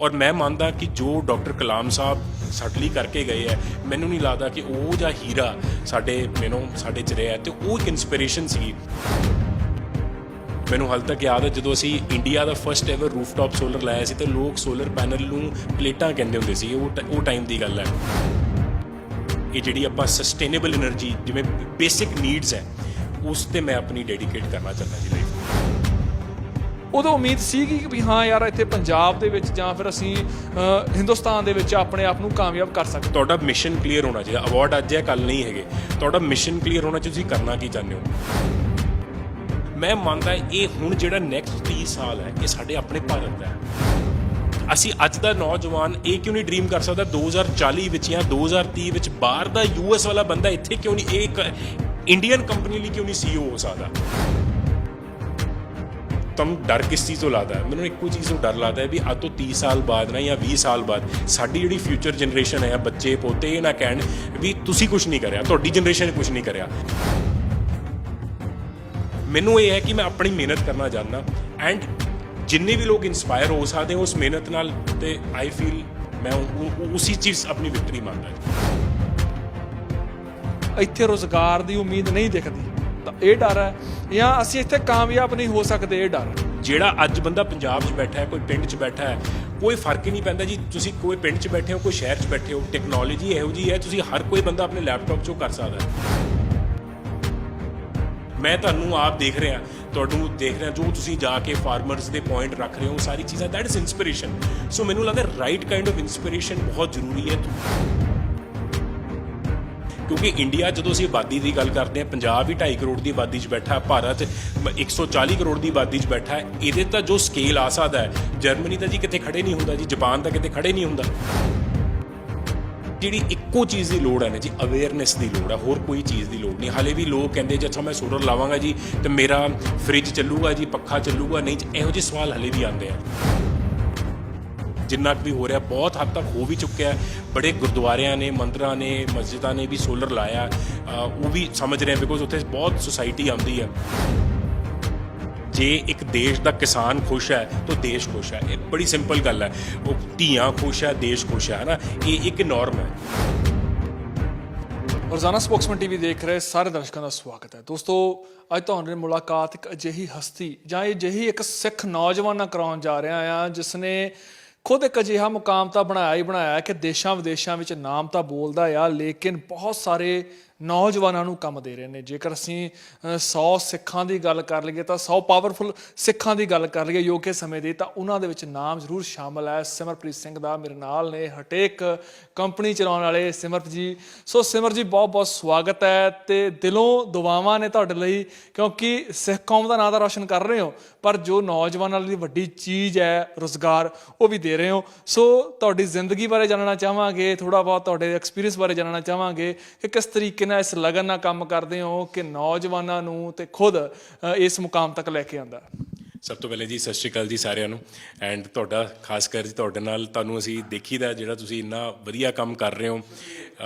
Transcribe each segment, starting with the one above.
ਔਰ ਮੈਂ ਮੰਨਦਾ ਕਿ ਜੋ ਡਾਕਟਰ ਕਲਾਮ ਸਾਹਿਬ ਸਾਡੇ ਲਈ ਕਰਕੇ ਗਏ ਹੈ, ਮੈਨੂੰ ਨਹੀਂ ਲੱਗਦਾ ਕਿ ਉਹ ਜਿਹਾ ਹੀਰਾ ਸਾਡੇ 'ਚ ਰਿਹਾ ਤੇ ਉਹ ਇੱਕ ਇਨਸਪੀਰੇਸ਼ਨ ਸੀ। ਮੈਨੂੰ ਹਾਲੇ ਤੱਕ ਯਾਦ ਹੈ ਜਦੋਂ ਅਸੀਂ ਇੰਡੀਆ ਦਾ ਫਸਟ ਐਵਰ ਰੂਫਟਾਪ ਸੋਲਰ ਲਾਇਆ ਸੀ ਤੇ ਲੋਕ ਸੋਲਰ ਪੈਨਲ ਨੂੰ ਪਲੇਟਾਂ ਕਹਿੰਦੇ ਹੁੰਦੇ ਸੀ। ਉਹ ਟਾਈਮ ਦੀ ਗੱਲ ਹੈ। ਇਹ ਜਿਹੜੀ ਆਪਾਂ ਸਸਟੇਨੇਬਲ એનર્ਜੀ ਜਿਵੇਂ ਬੇਸਿਕ ਨੀਡਸ ਹੈ, ਉਸ 'ਤੇ ਮੈਂ ਆਪਣੀ ਡੈਡੀਕੇਟ ਕਰਨਾ ਚਾਹੁੰਦਾ ਜੀ ਲਾਈਫ। ਉਦੋਂ ਉਮੀਦ ਸੀਗੀ ਕਿ ਵੀ ਹਾਂ ਯਾਰ ਇੱਥੇ ਪੰਜਾਬ ਦੇ ਵਿੱਚ ਜਾਂ ਫਿਰ ਅਸੀਂ ਹਿੰਦੁਸਤਾਨ ਦੇ ਵਿੱਚ ਆਪਣੇ ਆਪ ਨੂੰ ਕਾਮਯਾਬ ਕਰ ਸਕਦੇ। ਤੁਹਾਡਾ ਮਿਸ਼ਨ ਕਲੀਅਰ ਹੋਣਾ ਚਾਹੀਦਾ। ਅਵਾਰਡ ਅੱਜ ਹੈ ਕੱਲ ਨਹੀਂ ਹੈਗੇ। ਤੁਹਾਡਾ ਮਿਸ਼ਨ ਕਲੀਅਰ ਹੋਣਾ ਚਾਹੀਦਾ, ਤੁਸੀਂ ਕਰਨਾ ਕੀ ਚਾਹੁੰਦੇ ਹੋ। ਮੈਂ ਮੰਨਦਾ ਇਹ ਹੁਣ ਜਿਹੜਾ ਨੈਕਸਟ 30 ਸਾਲ ਹੈ ਇਹ ਸਾਡੇ ਆਪਣੇ ਭਾਰਤ ਦਾ ਹੈ। ਅਸੀਂ ਅੱਜ ਦਾ ਨੌਜਵਾਨ ਇਹ ਕਿਉਂ ਨਹੀਂ ਡ੍ਰੀਮ ਕਰ ਸਕਦਾ 2040 ਵਿੱਚ ਜਾਂ 2030 ਵਿੱਚ ਬਾਹਰ ਦਾ US ਵਾਲਾ ਬੰਦਾ ਇੱਥੇ ਕਿਉਂ ਨਹੀਂ ਇੱਕ ਇੰਡੀਅਨ ਕੰਪਨੀ ਲਈ ਕਿਉਂ ਨਹੀਂ CEO ਹੋ ਸਕਦਾ। ਤੁਹਾਨੂੰ ਡਰ ਕਿਸ ਚੀਜ਼ ਤੋਂ ਲੱਗਦਾ ਹੈ? ਮੈਨੂੰ ਇੱਕੋ ਚੀਜ਼ ਤੋਂ ਡਰ ਲੱਗਦਾ ਹੈ ਵੀ ਅੱਜ ਤੋਂ 30 ਸਾਲ ਬਾਅਦ ਨਾ ਜਾਂ 20 ਸਾਲ ਬਾਅਦ ਸਾਡੀ ਜਿਹੜੀ ਫਿਊਚਰ ਜਨਰੇਸ਼ਨ ਹੈ, ਬੱਚੇ ਪੋਤੇ, ਇਹ ਨਾ ਕਹਿਣ ਵੀ ਤੁਸੀਂ ਕੁਝ ਨਹੀਂ ਕਰਿਆ, ਤੁਹਾਡੀ ਜਨਰੇਸ਼ਨ ਨੇ ਕੁਝ ਨਹੀਂ ਕਰਿਆ। ਮੈਨੂੰ ਇਹ ਹੈ ਕਿ ਮੈਂ ਆਪਣੀ ਮਿਹਨਤ ਕਰਨਾ ਚਾਹੁੰਦਾ ਐਂਡ ਜਿੰਨੇ ਵੀ ਲੋਕ ਇਨਸਪਾਇਰ ਹੋ ਸਕਦੇ ਉਸ ਮਿਹਨਤ ਨਾਲ, ਤੇ ਆਈ ਫੀਲ ਮੈਂ ਉਸੇ ਚੀਜ਼ ਆਪਣੀ ਵਿਕਟਰੀ ਮੰਨਦਾ। ਇੱਥੇ ਰੁਜ਼ਗਾਰ ਦੀ ਉਮੀਦ ਨਹੀਂ ਦਿਖਦੀ ਤਾਂ ਇਹ ਡਰ ਹੈ, ਜਾਂ ਅਸੀਂ ਇੱਥੇ ਕਾਮਯਾਬ ਨਹੀਂ ਹੋ ਸਕਦੇ, ਇਹ ਡਰ। ਜਿਹੜਾ ਅੱਜ ਬੰਦਾ ਪੰਜਾਬ 'ਚ ਬੈਠਾ ਹੈ, ਕੋਈ ਪਿੰਡ 'ਚ ਬੈਠਾ ਹੈ, ਕੋਈ ਫਰਕ ਹੀ ਨਹੀਂ ਪੈਂਦਾ ਜੀ। ਤੁਸੀਂ ਕੋਈ ਪਿੰਡ 'ਚ ਬੈਠੇ ਹੋ, ਕੋਈ ਸ਼ਹਿਰ 'ਚ ਬੈਠੇ ਹੋ, ਟੈਕਨੋਲੋਜੀ ਇਹੋ ਜਿਹੀ ਹੈ, ਤੁਸੀਂ ਹਰ ਕੋਈ ਬੰਦਾ ਆਪਣੇ ਲੈਪਟਾਪ 'ਚੋਂ ਕਰ ਸਕਦਾ ਹੈ। ਮੈਂ ਤੁਹਾਨੂੰ ਆਪ ਦੇਖ ਰਿਹਾ, ਤੁਹਾਨੂੰ ਦੇਖ ਰਿਹਾ, ਜੋ ਤੁਸੀਂ ਜਾ ਕੇ ਫਾਰਮਰਸ ਦੇ ਪੁਆਇੰਟ ਰੱਖ ਰਹੇ ਹੋ, ਸਾਰੀ ਚੀਜ਼ਾਂ ਦੈਟ ਇਜ਼ ਇਨਸਪੀਰੇਸ਼ਨ। ਸੋ ਮੈਨੂੰ ਲੱਗਦਾ ਰਾਈਟ ਕਾਈਂਡ ਆਫ ਇਨਸਪੀਰੇਸ਼ਨ ਬਹੁਤ ਜ਼ਰੂਰੀ ਹੈ, ਕਿਉਂਕਿ ਇੰਡੀਆ ਜਦੋਂ ਅਸੀਂ ਆਬਾਦੀ ਦੀ ਗੱਲ ਕਰਦੇ ਹਾਂ, ਪੰਜਾਬ ਹੀ 2.5 ਕਰੋੜ ਦੀ ਆਬਾਦੀ 'ਚ ਬੈਠਾ, ਭਾਰਤ 140 ਕਰੋੜ ਦੀ ਆਬਾਦੀ 'ਚ ਬੈਠਾ ਹੈ। ਇਹਦੇ ਤਾਂ ਜੋ ਸਕੇਲ ਆ ਸਕਦਾ ਹੈ, ਜਰਮਨੀ ਤਾਂ ਜੀ ਕਿਤੇ ਖੜੇ ਨਹੀਂ ਹੁੰਦਾ ਜੀ, ਜਾਪਾਨ ਤਾਂ ਕਿਤੇ ਖੜੇ ਨਹੀਂ ਹੁੰਦਾ। ਜਿਹੜੀ ਇੱਕੋ ਚੀਜ਼ ਦੀ ਲੋੜ ਹੈ ਨਾ ਜੀ, ਅਵੇਅਰਨੈਸ ਦੀ ਲੋੜ ਹੈ, ਹੋਰ ਕੋਈ ਚੀਜ਼ ਦੀ ਲੋੜ ਨਹੀਂ। ਹਾਲੇ ਵੀ ਲੋਕ ਕਹਿੰਦੇ ਜੀ ਅੱਛਾ ਮੈਂ ਸੋਲਰ ਲਾਵਾਂਗਾ ਜੀ ਤੇ ਮੇਰਾ ਫ੍ਰਿਜ ਚੱਲੂਗਾ ਜੀ, ਪੱਖਾ ਚੱਲੂਗਾ ਨਹੀਂ, ਇਹੋ ਜਿਹੇ ਸਵਾਲ ਹਾਲੇ ਵੀ ਆਉਂਦੇ ਆ। ਜਿੰਨਾ ਕੁ ਵੀ ਹੋ ਰਿਹਾ ਬਹੁਤ ਹੱਦ ਤੱਕ ਹੋ ਵੀ ਚੁੱਕਿਆ। ਬੜੇ ਗੁਰਦੁਆਰਿਆਂ ਨੇ, ਮੰਦਰਾਂ ਨੇ, ਮਸਜਿਦਾਂ ਨੇ ਵੀ ਸੋਲਰ ਲਾਇਆ, ਉਹ ਵੀ ਸਮਝ ਰਹੇ ਬਿਕੋਜ਼ ਉੱਥੇ ਬਹੁਤ ਸੁਸਾਇਟੀ ਆਉਂਦੀ ਹੈ। ਜੇ ਇੱਕ ਦੇਸ਼ ਦਾ ਕਿਸਾਨ ਖੁਸ਼ ਹੈ ਤਾਂ ਦੇਸ਼ ਖੁਸ਼ ਹੈ। ਇਹ ਬੜੀ ਸਿੰਪਲ ਗੱਲ ਹੈ। ਉਹ ਧੀਆਂ ਖੁਸ਼ ਹੈ, ਦੇਸ਼ ਖੁਸ਼ ਹੈ ਨਾ, ਇਹ ਇੱਕ ਨੋਰਮ ਹੈ। ਰੋਜ਼ਾਨਾ ਸਪੋਕਸਮੈਨ ਟੀਵੀ ਦੇਖ ਰਹੇ ਸਾਰੇ ਦਰਸ਼ਕਾਂ ਦਾ ਸਵਾਗਤ ਹੈ। ਦੋਸਤੋ, ਅੱਜ ਤੁਹਾਡੇ ਮੁਲਾਕਾਤ ਇੱਕ ਅਜਿਹੀ ਹਸਤੀ ਜਾਂ ਅਜਿਹੀ ਇੱਕ ਸਿੱਖ ਨੌਜਵਾਨ ਨਾਲ ਕਰਾਉਣ ਜਾ ਰਿਹਾ ਹਾਂ ਜਿਸ ਨੇ ਖੁਦ ਇੱਕ ਅਜਿਹਾ ਮੁਕਾਮ ਤਾਂ ਬਣਾਇਆ ਹੀ ਬਣਾਇਆ ਕਿ ਦੇਸ਼ਾਂ ਵਿਦੇਸ਼ਾਂ ਵਿੱਚ ਨਾਮ ਤਾਂ ਬੋਲਦਾ ਆ, ਲੇਕਿਨ ਬਹੁਤ ਸਾਰੇ ਨੌਜਵਾਨਾਂ ਨੂੰ ਕੰਮ ਦੇ ਰਹੇ ਨੇ। ਜੇਕਰ ਅਸੀਂ 100 ਸਿੱਖਾਂ ਦੀ ਗੱਲ ਕਰ ਲਈਏ ਤਾਂ 100 ਪਾਵਰਫੁਲ ਸਿੱਖਾਂ ਦੀ ਗੱਲ ਕਰ ਲਈਏ ਯੋਗੇ ਸਮੇਂ ਦੀ, ਤਾਂ ਉਹਨਾਂ ਦੇ ਵਿੱਚ ਨਾਮ ਜ਼ਰੂਰ ਸ਼ਾਮਲ ਹੈ ਸਿਮਰਪ੍ਰੀਤ ਸਿੰਘ ਦਾ। ਮੇਰੇ ਨਾਲ ਨੇ ਹਟੇਕ ਕੰਪਨੀ ਚਲਾਉਣ ਵਾਲੇ ਸਿਮਰਪ੍ਰੀਤ ਜੀ। ਸੋ ਸਿਮਰ ਜੀ, ਬਹੁਤ ਬਹੁਤ ਸਵਾਗਤ ਹੈ ਤੇ ਦਿਲੋਂ ਦੁਆਵਾਂ ਨੇ ਤੁਹਾਡੇ ਲਈ, ਕਿਉਂਕਿ ਸਿੱਖ ਕੌਮ ਦਾ ਨਾਂ ਤਾਂ ਰੌਸ਼ਨ ਕਰ ਰਹੇ ਹੋ, ਪਰ ਜੋ ਨੌਜਵਾਨਾਂ ਲਈ ਵੱਡੀ ਚੀਜ਼ ਹੈ ਰੁਜ਼ਗਾਰ, ਉਹ ਵੀ ਦੇ ਰਹੇ ਹੋ। ਸੋ ਤੁਹਾਡੀ ਜ਼ਿੰਦਗੀ ਬਾਰੇ ਜਾਣਨਾ ਚਾਹਾਂਗੇ, ਥੋੜ੍ਹਾ ਬਹੁਤ ਤੁਹਾਡੇ ਐਕਸਪੀਰੀਅੰਸ ਬਾਰੇ ਜਾਣਨਾ ਚਾਹਾਂਗੇ ਕਿ ਕਿਸ ਤਰੀਕੇ ਨਾਲ ਇਸ ਲਗਨ ਨਾਲ ਕੰਮ ਕਰਦੇ ਹੋ ਕਿ ਨੌਜਵਾਨਾਂ ਨੂੰ ਤੇ ਖੁਦ ਇਸ ਮੁਕਾਮ ਤੱਕ ਲੈ ਕੇ ਆਂਦਾ। ਸਭ ਤੋਂ ਪਹਿਲੇ ਜੀ ਸਤਿ ਸ਼੍ਰੀ ਅਕਾਲ ਜੀ ਸਾਰਿਆਂ ਨੂੰ। ਐਂਡ ਤੁਹਾਡਾ ਖਾਸ ਕਰ ਜੀ ਤੁਹਾਡੇ ਨਾਲ, ਤੁਹਾਨੂੰ ਅਸੀਂ ਦੇਖੀਦਾ ਜਿਹੜਾ ਤੁਸੀਂ ਇੰਨਾ ਵਧੀਆ ਕੰਮ ਕਰ ਰਹੇ ਹੋ।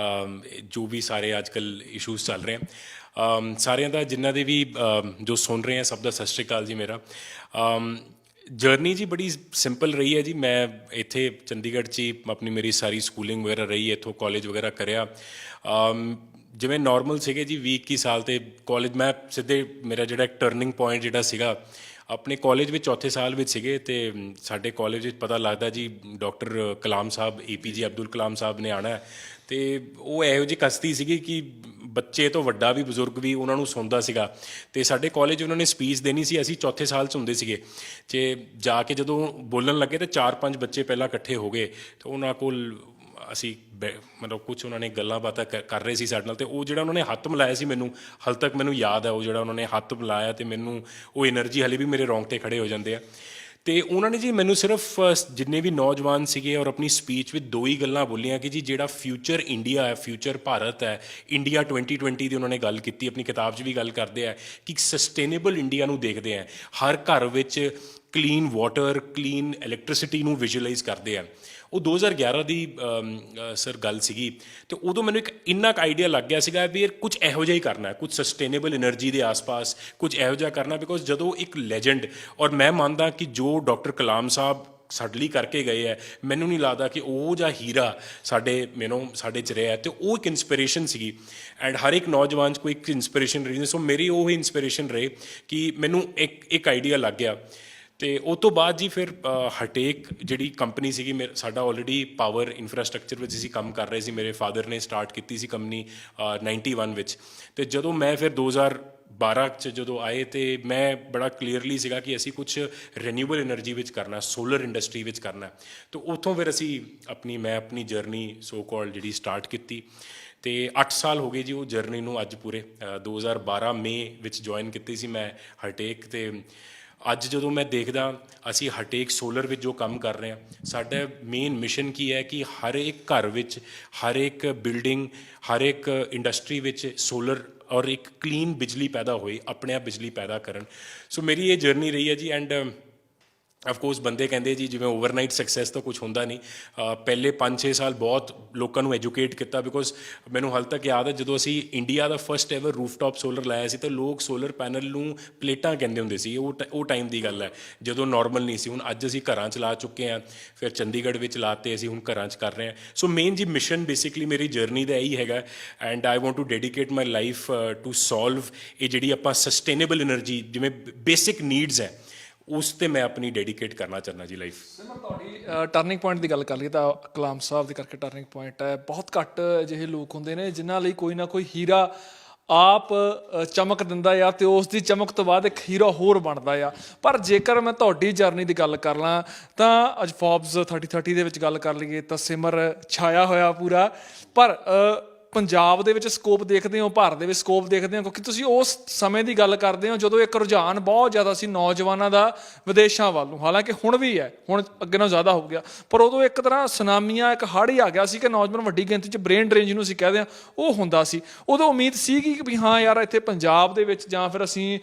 ਜੋ ਵੀ ਸਾਰੇ ਅੱਜ ਕੱਲ੍ਹ ਇਸ਼ੂਜ਼ ਚੱਲ ਰਹੇ ਆ, ਸਾਰਿਆਂ ਦਾ ਜਿਨ੍ਹਾਂ ਦੇ ਵੀ ਜੋ ਸੁਣ ਰਹੇ ਆ, ਸਭ ਦਾ ਸਤਿ ਸ਼੍ਰੀ ਅਕਾਲ ਜੀ। ਮੇਰਾ ਜਰਨੀ ਜੀ ਬੜੀ ਸਿੰਪਲ ਰਹੀ ਹੈ ਜੀ। ਮੈਂ ਇੱਥੇ ਚੰਡੀਗੜ੍ਹ 'ਚ ਹੀ ਆਪਣੀ ਮੇਰੀ ਸਾਰੀ ਸਕੂਲਿੰਗ ਵਗੈਰਾ ਰਹੀ, ਇੱਥੋਂ ਕਾਲਜ ਵਗੈਰਾ ਕਰਿਆ। ਜਿਵੇਂ ਨਾਰਮਲ ਸੀਗੇ ਜੀ 20-21 ਸਾਲ ਤੇ ਕਾਲਜ ਮੈਂ ਸਿੱਧੇ, ਮੇਰਾ ਜਿਹੜਾ ਇੱਕ ਟਰਨਿੰਗ ਪੁਆਇੰਟ ਜਿਹੜਾ ਸੀਗਾ ਆਪਣੇ ਕਾਲਜ ਵਿੱਚ ਚੌਥੇ ਸਾਲ ਵਿੱਚ ਸੀਗੇ ਤੇ ਸਾਡੇ ਕਾਲਜ ਵਿੱਚ ਪਤਾ ਲੱਗਦਾ ਜੀ ਡਾਕਟਰ ਕਲਾਮ ਸਾਹਿਬ, APJ ਅਬਦੁਲ ਕਲਾਮ ਸਾਹਿਬ ਨੇ ਆਉਣਾ। ਤੇ ਉਹ ਇਹੋ ਜਿਹੀ ਕਸ਼ਤੀ ਸੀਗੀ ਕਿ ਬੱਚੇ ਤੋਂ ਵੱਡਾ ਵੀ, ਬਜ਼ੁਰਗ ਵੀ ਉਹਨਾਂ ਨੂੰ ਸੁਣਦਾ ਸੀਗਾ। ਤੇ ਸਾਡੇ ਕਾਲਜ ਉਹਨਾਂ ਨੇ ਸਪੀਚ ਦੇਣੀ ਸੀ, ਅਸੀਂ ਚੌਥੇ ਸਾਲ 'ਚ ਹੁੰਦੇ ਸੀਗੇ। ਤੇ ਜਾ ਕੇ ਜਦੋਂ ਬੋਲਣ ਲੱਗੇ ਤਾਂ 4-5 ਬੱਚੇ ਪਹਿਲਾਂ ਇਕੱਠੇ ਹੋ ਗਏ ਤੇ ਉਹਨਾਂ ਕੋਲ ਅਸੀਂ ਮਤਲਬ ਕੁਛ ਉਹਨਾਂ ਨੇ ਗੱਲਾਂ ਬਾਤਾਂ ਕਰ ਰਹੇ ਸੀ ਸਾਡੇ ਨਾਲ। ਤੇ ਉਹ ਜਿਹੜਾ ਉਹਨਾਂ ਨੇ ਹੱਥ ਮਿਲਾਇਆ ਸੀ, ਮੈਨੂੰ ਹਾਲੇ ਤੱਕ ਮੈਨੂੰ ਯਾਦ ਹੈ ਉਹ ਜਿਹੜਾ ਉਹਨਾਂ ਨੇ ਹੱਥ ਮਿਲਾਇਆ, ਤੇ ਮੈਨੂੰ ਉਹ ਐਨਰਜੀ ਹਾਲੇ ਵੀ ਮੇਰੇ ਰੌਂਗਟੇ ਖੜੇ ਹੋ ਜਾਂਦੇ ਆ। ਤੇ ਉਹਨਾਂ ਨੇ ਜੀ ਮੈਨੂੰ ਸਿਰਫ ਜਿੰਨੇ ਵੀ ਨੌਜਵਾਨ ਸੀਗੇ ਔਰ ਆਪਣੀ ਸਪੀਚ ਵਿੱਚ 2 ਹੀ ਗੱਲਾਂ ਬੋਲੀਆਂ ਕਿ ਜੀ ਜਿਹੜਾ ਫਿਊਚਰ ਇੰਡੀਆ ਹੈ, ਫਿਊਚਰ ਭਾਰਤ ਹੈ, ਇੰਡੀਆ 2020 ਦੀ ਉਹਨਾਂ ਨੇ ਗੱਲ ਕੀਤੀ। ਆਪਣੀ ਕਿਤਾਬ 'ਚ ਵੀ ਗੱਲ ਕਰਦੇ ਆ ਕਿ ਸਸਟੇਨੇਬਲ ਇੰਡੀਆ ਨੂੰ ਦੇਖਦੇ ਆ, ਹਰ ਘਰ ਵਿੱਚ ਕਲੀਨ ਵਾਟਰ, ਕਲੀਨ ਇਲੈਕਟ੍ਰਿਸਿਟੀ ਨੂੰ ਵਿਜ਼ੂਅਲਾਈਜ਼ ਕਰਦੇ ਆ। ਉਹ 2011 ਦੀ ਸਰ ਗੱਲ ਸੀਗੀ। ਤੇ ਉਦੋਂ ਮੈਨੂੰ ਇੱਕ ਇੰਨਾ ਕੁ ਆਈਡੀਆ ਲੱਗ ਗਿਆ ਸੀਗਾ ਵੀ ਕੁਝ ਇਹੋ ਜਿਹਾ ਹੀ ਕਰਨਾ, ਕੁਝ ਸਸਟੇਨੇਬਲ એનર્ਜੀ ਦੇ ਆਸ-ਪਾਸ ਕੁਝ ਇਹੋ ਜਿਹਾ ਕਰਨਾ। ਬਿਕੋਜ਼ ਜਦੋਂ ਇੱਕ ਲੈਜੈਂਡ, ਔਰ ਮੈਂ ਮੰਨਦਾ ਕਿ ਜੋ ਡਾਕਟਰ ਕਲਾਮ ਸਾਹਿਬ ਸਾਡੇ ਲਈ ਕਰਕੇ ਗਏ ਹੈ, ਮੈਨੂੰ ਨਹੀਂ ਲੱਗਦਾ ਕਿ ਉਹ ਜਿਹਾ ਹੀਰਾ ਸਾਡੇ 'ਚ ਰਿਹਾ, ਅਤੇ ਉਹ ਇੱਕ ਇੰਸਪੀਰੇਸ਼ਨ ਸੀਗੀ। ਐਂਡ ਹਰ ਇੱਕ ਨੌਜਵਾਨ 'ਚ ਕੋਈ ਇੱਕ ਇੰਸਪੀਰੇਸ਼ਨ ਰਹੀ। ਸੋ ਮੇਰੀ ਉਹ ਇੰਸਪੀਰੇਸ਼ਨ ਰਹੇ ਕਿ ਮੈਨੂੰ ਇੱਕ ਆਈਡੀਆ ਲੱਗ ਗਿਆ। ਅਤੇ ਉਹ ਤੋਂ ਬਾਅਦ ਜੀ ਫਿਰ ਹਟੇਕ ਜਿਹੜੀ ਕੰਪਨੀ ਸੀਗੀ, ਸਾਡਾ ਆਲਰੇਡੀ ਪਾਵਰ ਇਨਫਰਾਸਟਰਕਚਰ ਵਿੱਚ ਅਸੀਂ ਕੰਮ ਕਰ ਰਹੇ ਸੀ। ਮੇਰੇ ਫਾਦਰ ਨੇ ਸਟਾਰਟ ਕੀਤੀ ਸੀ ਕੰਪਨੀ 91 ਵਿੱਚ। ਅਤੇ ਜਦੋਂ ਮੈਂ ਫਿਰ 2012 'ਚ ਜਦੋਂ ਆਏ, ਅਤੇ ਮੈਂ ਬੜਾ ਕਲੀਅਰਲੀ ਸੀਗਾ ਕਿ ਅਸੀਂ ਕੁਛ ਰੀਨਿਊਏਬਲ એનર્ਜੀ ਵਿੱਚ ਕਰਨਾ, ਸੋਲਰ ਇੰਡਸਟਰੀ ਵਿੱਚ ਕਰਨਾ। ਅਤੇ ਉੱਥੋਂ ਫਿਰ ਅਸੀਂ ਮੈਂ ਆਪਣੀ ਜਰਨੀ ਸੋ ਕਾਲਡ ਜਿਹੜੀ ਸਟਾਰਟ ਕੀਤੀ। ਅਤੇ 8 ਸਾਲ ਹੋ ਗਏ ਜੀ ਉਹ ਜਰਨੀ ਨੂੰ ਅੱਜ ਪੂਰੇ। 2012 ਮਈ ਵਿੱਚ ਜੁਆਇਨ ਕੀਤੀ ਸੀ ਮੈਂ ਹਟੇਕ। ਅਤੇ ਅੱਜ ਜਦੋਂ ਮੈਂ ਦੇਖਦਾ ਅਸੀਂ ਹਟੇਕ ਸੋਲਰ ਵਿੱਚ ਜੋ ਕੰਮ ਕਰ ਰਹੇ ਹਾਂ, ਸਾਡਾ ਮੇਨ ਮਿਸ਼ਨ ਕੀ ਹੈ ਕਿ ਹਰ ਇੱਕ ਘਰ ਵਿੱਚ, ਹਰ ਇੱਕ ਬਿਲਡਿੰਗ, ਹਰ ਇੱਕ ਇੰਡਸਟਰੀ ਵਿੱਚ ਸੋਲਰ ਔਰ ਇੱਕ ਕਲੀਨ ਬਿਜਲੀ ਪੈਦਾ ਹੋਏ, ਆਪਣੇ ਆਪ ਬਿਜਲੀ ਪੈਦਾ ਕਰਨ। ਸੋ ਮੇਰੀ ਇਹ ਜਰਨੀ ਰਹੀ ਹੈ ਜੀ। ਐਂਡ ਅਫਕੋਰਸ ਬੰਦੇ ਕਹਿੰਦੇ ਜੀ ਜਿਵੇਂ ਓਵਰਨਾਈਟ ਸਕਸੈਸ ਤਾਂ ਕੁਛ ਹੁੰਦਾ ਨਹੀਂ। ਪਹਿਲੇ 5-6 ਸਾਲ ਬਹੁਤ ਲੋਕਾਂ ਨੂੰ ਐਜੂਕੇਟ ਕੀਤਾ, ਬਿਕੋਜ਼ ਮੈਨੂੰ ਹਾਲੇ ਤੱਕ ਯਾਦ ਹੈ ਜਦੋਂ ਅਸੀਂ ਇੰਡੀਆ ਦਾ ਫਸਟ ਐਵਰ ਰੂਫਟਾਪ ਸੋਲਰ ਲਾਇਆ ਸੀ ਤਾਂ ਲੋਕ ਸੋਲਰ ਪੈਨਲ ਨੂੰ ਪਲੇਟਾਂ ਕਹਿੰਦੇ ਹੁੰਦੇ ਸੀ। ਉਹ ਟਾਈਮ ਦੀ ਗੱਲ ਹੈ ਜਦੋਂ ਨਾਰਮਲ ਨਹੀਂ ਸੀ। ਹੁਣ ਅੱਜ ਅਸੀਂ ਘਰਾਂ 'ਚ ਲਾ ਚੁੱਕੇ ਹਾਂ, ਫਿਰ ਚੰਡੀਗੜ੍ਹ ਵਿੱਚ ਲਾਤੇ, ਅਸੀਂ ਹੁਣ ਘਰਾਂ 'ਚ ਕਰ ਰਹੇ ਹਾਂ। ਸੋ ਮੇਨ ਜੀ ਮਿਸ਼ਨ ਬੇਸਿਕਲੀ ਮੇਰੀ ਜਰਨੀ ਦਾ ਇਹੀ ਹੈਗਾ। And I want to dedicate my life to solve ਇਹ ਜਿਹੜੀ ਆਪਾਂ ਸਸਟੇਨੇਬਲ એનર્ਜੀ ਜਿਵੇਂ ਬੇਸਿਕ ਨੀਡਸ ਹੈ, ਉਸ 'ਤੇ ਮੈਂ ਆਪਣੀ ਡੈਡੀਕੇਟ ਕਰਨਾ ਚਾਹੁੰਦਾ ਜੀ ਲਾਈਫ। ਤੁਹਾਡੀ ਟਰਨਿੰਗ ਪੁਆਇੰਟ ਦੀ ਗੱਲ ਕਰ ਲਈਏ ਤਾਂ ਕਲਾਮ ਸਾਹਿਬ ਦੇ ਕਰਕੇ ਟਰਨਿੰਗ ਪੁਆਇੰਟ ਹੈ। ਬਹੁਤ ਘੱਟ ਅਜਿਹੇ ਲੋਕ ਹੁੰਦੇ ਨੇ ਜਿਨ੍ਹਾਂ ਲਈ ਕੋਈ ਨਾ ਕੋਈ ਹੀਰਾ ਆਪ ਚਮਕ ਦਿੰਦਾ ਆ ਅਤੇ ਉਸ ਦੀ ਚਮਕ ਤੋਂ ਬਾਅਦ ਇੱਕ ਹੀਰਾ ਹੋਰ ਬਣਦਾ ਆ। ਪਰ ਜੇਕਰ ਮੈਂ ਤੁਹਾਡੀ ਜਰਨੀ ਦੀ ਗੱਲ ਕਰ ਲਾਂ ਤਾਂ ਅੱਜ ਫੋਰਬਸ 3030 ਦੇ ਵਿੱਚ ਗੱਲ ਕਰ ਲਈਏ ਤਾਂ ਸਿਮਰ ਛਾਇਆ ਹੋਇਆ ਪੂਰਾ। ਪਰ ਪੰਜਾਬ ਦੇ ਵਿੱਚ ਸਕੋਪ ਦੇਖਦੇ ਹੋ, ਭਾਰਤ ਦੇ ਵਿੱਚ ਸਕੋਪ ਦੇਖਦੇ ਹੋ, ਕਿਉਂਕਿ ਤੁਸੀਂ ਉਸ ਸਮੇਂ ਦੀ ਗੱਲ ਕਰਦੇ ਹੋ ਜਦੋਂ ਇੱਕ ਰੁਝਾਨ ਬਹੁਤ ਜ਼ਿਆਦਾ ਸੀ ਨੌਜਵਾਨਾਂ ਦਾ ਵਿਦੇਸ਼ਾਂ ਵੱਲ ਨੂੰ। ਹਾਲਾਂਕਿ ਹੁਣ ਵੀ ਹੈ, ਹੁਣ ਅੱਗੇ ਨਾਲੋਂ ਜ਼ਿਆਦਾ ਹੋ ਗਿਆ, ਪਰ ਉਦੋਂ ਇੱਕ ਤਰ੍ਹਾਂ ਸੁਨਾਮੀਆਂ, ਇੱਕ ਹੜ੍ਹ ਹੀ ਆ ਗਿਆ ਸੀ ਕਿ ਨੌਜਵਾਨ ਵੱਡੀ ਗਿਣਤੀ 'ਚ ਬ੍ਰੇਨ ਡਰੇਨ ਜਿਹਨੂੰ ਅਸੀਂ ਕਹਿੰਦੇ ਹਾਂ ਉਹ ਹੁੰਦਾ ਸੀ। ਉਦੋਂ ਉਮੀਦ ਸੀਗੀ ਕਿ ਵੀ ਹਾਂ ਯਾਰ ਇੱਥੇ ਪੰਜਾਬ ਦੇ ਵਿੱਚ ਜਾਂ ਫਿਰ ਅਸੀਂ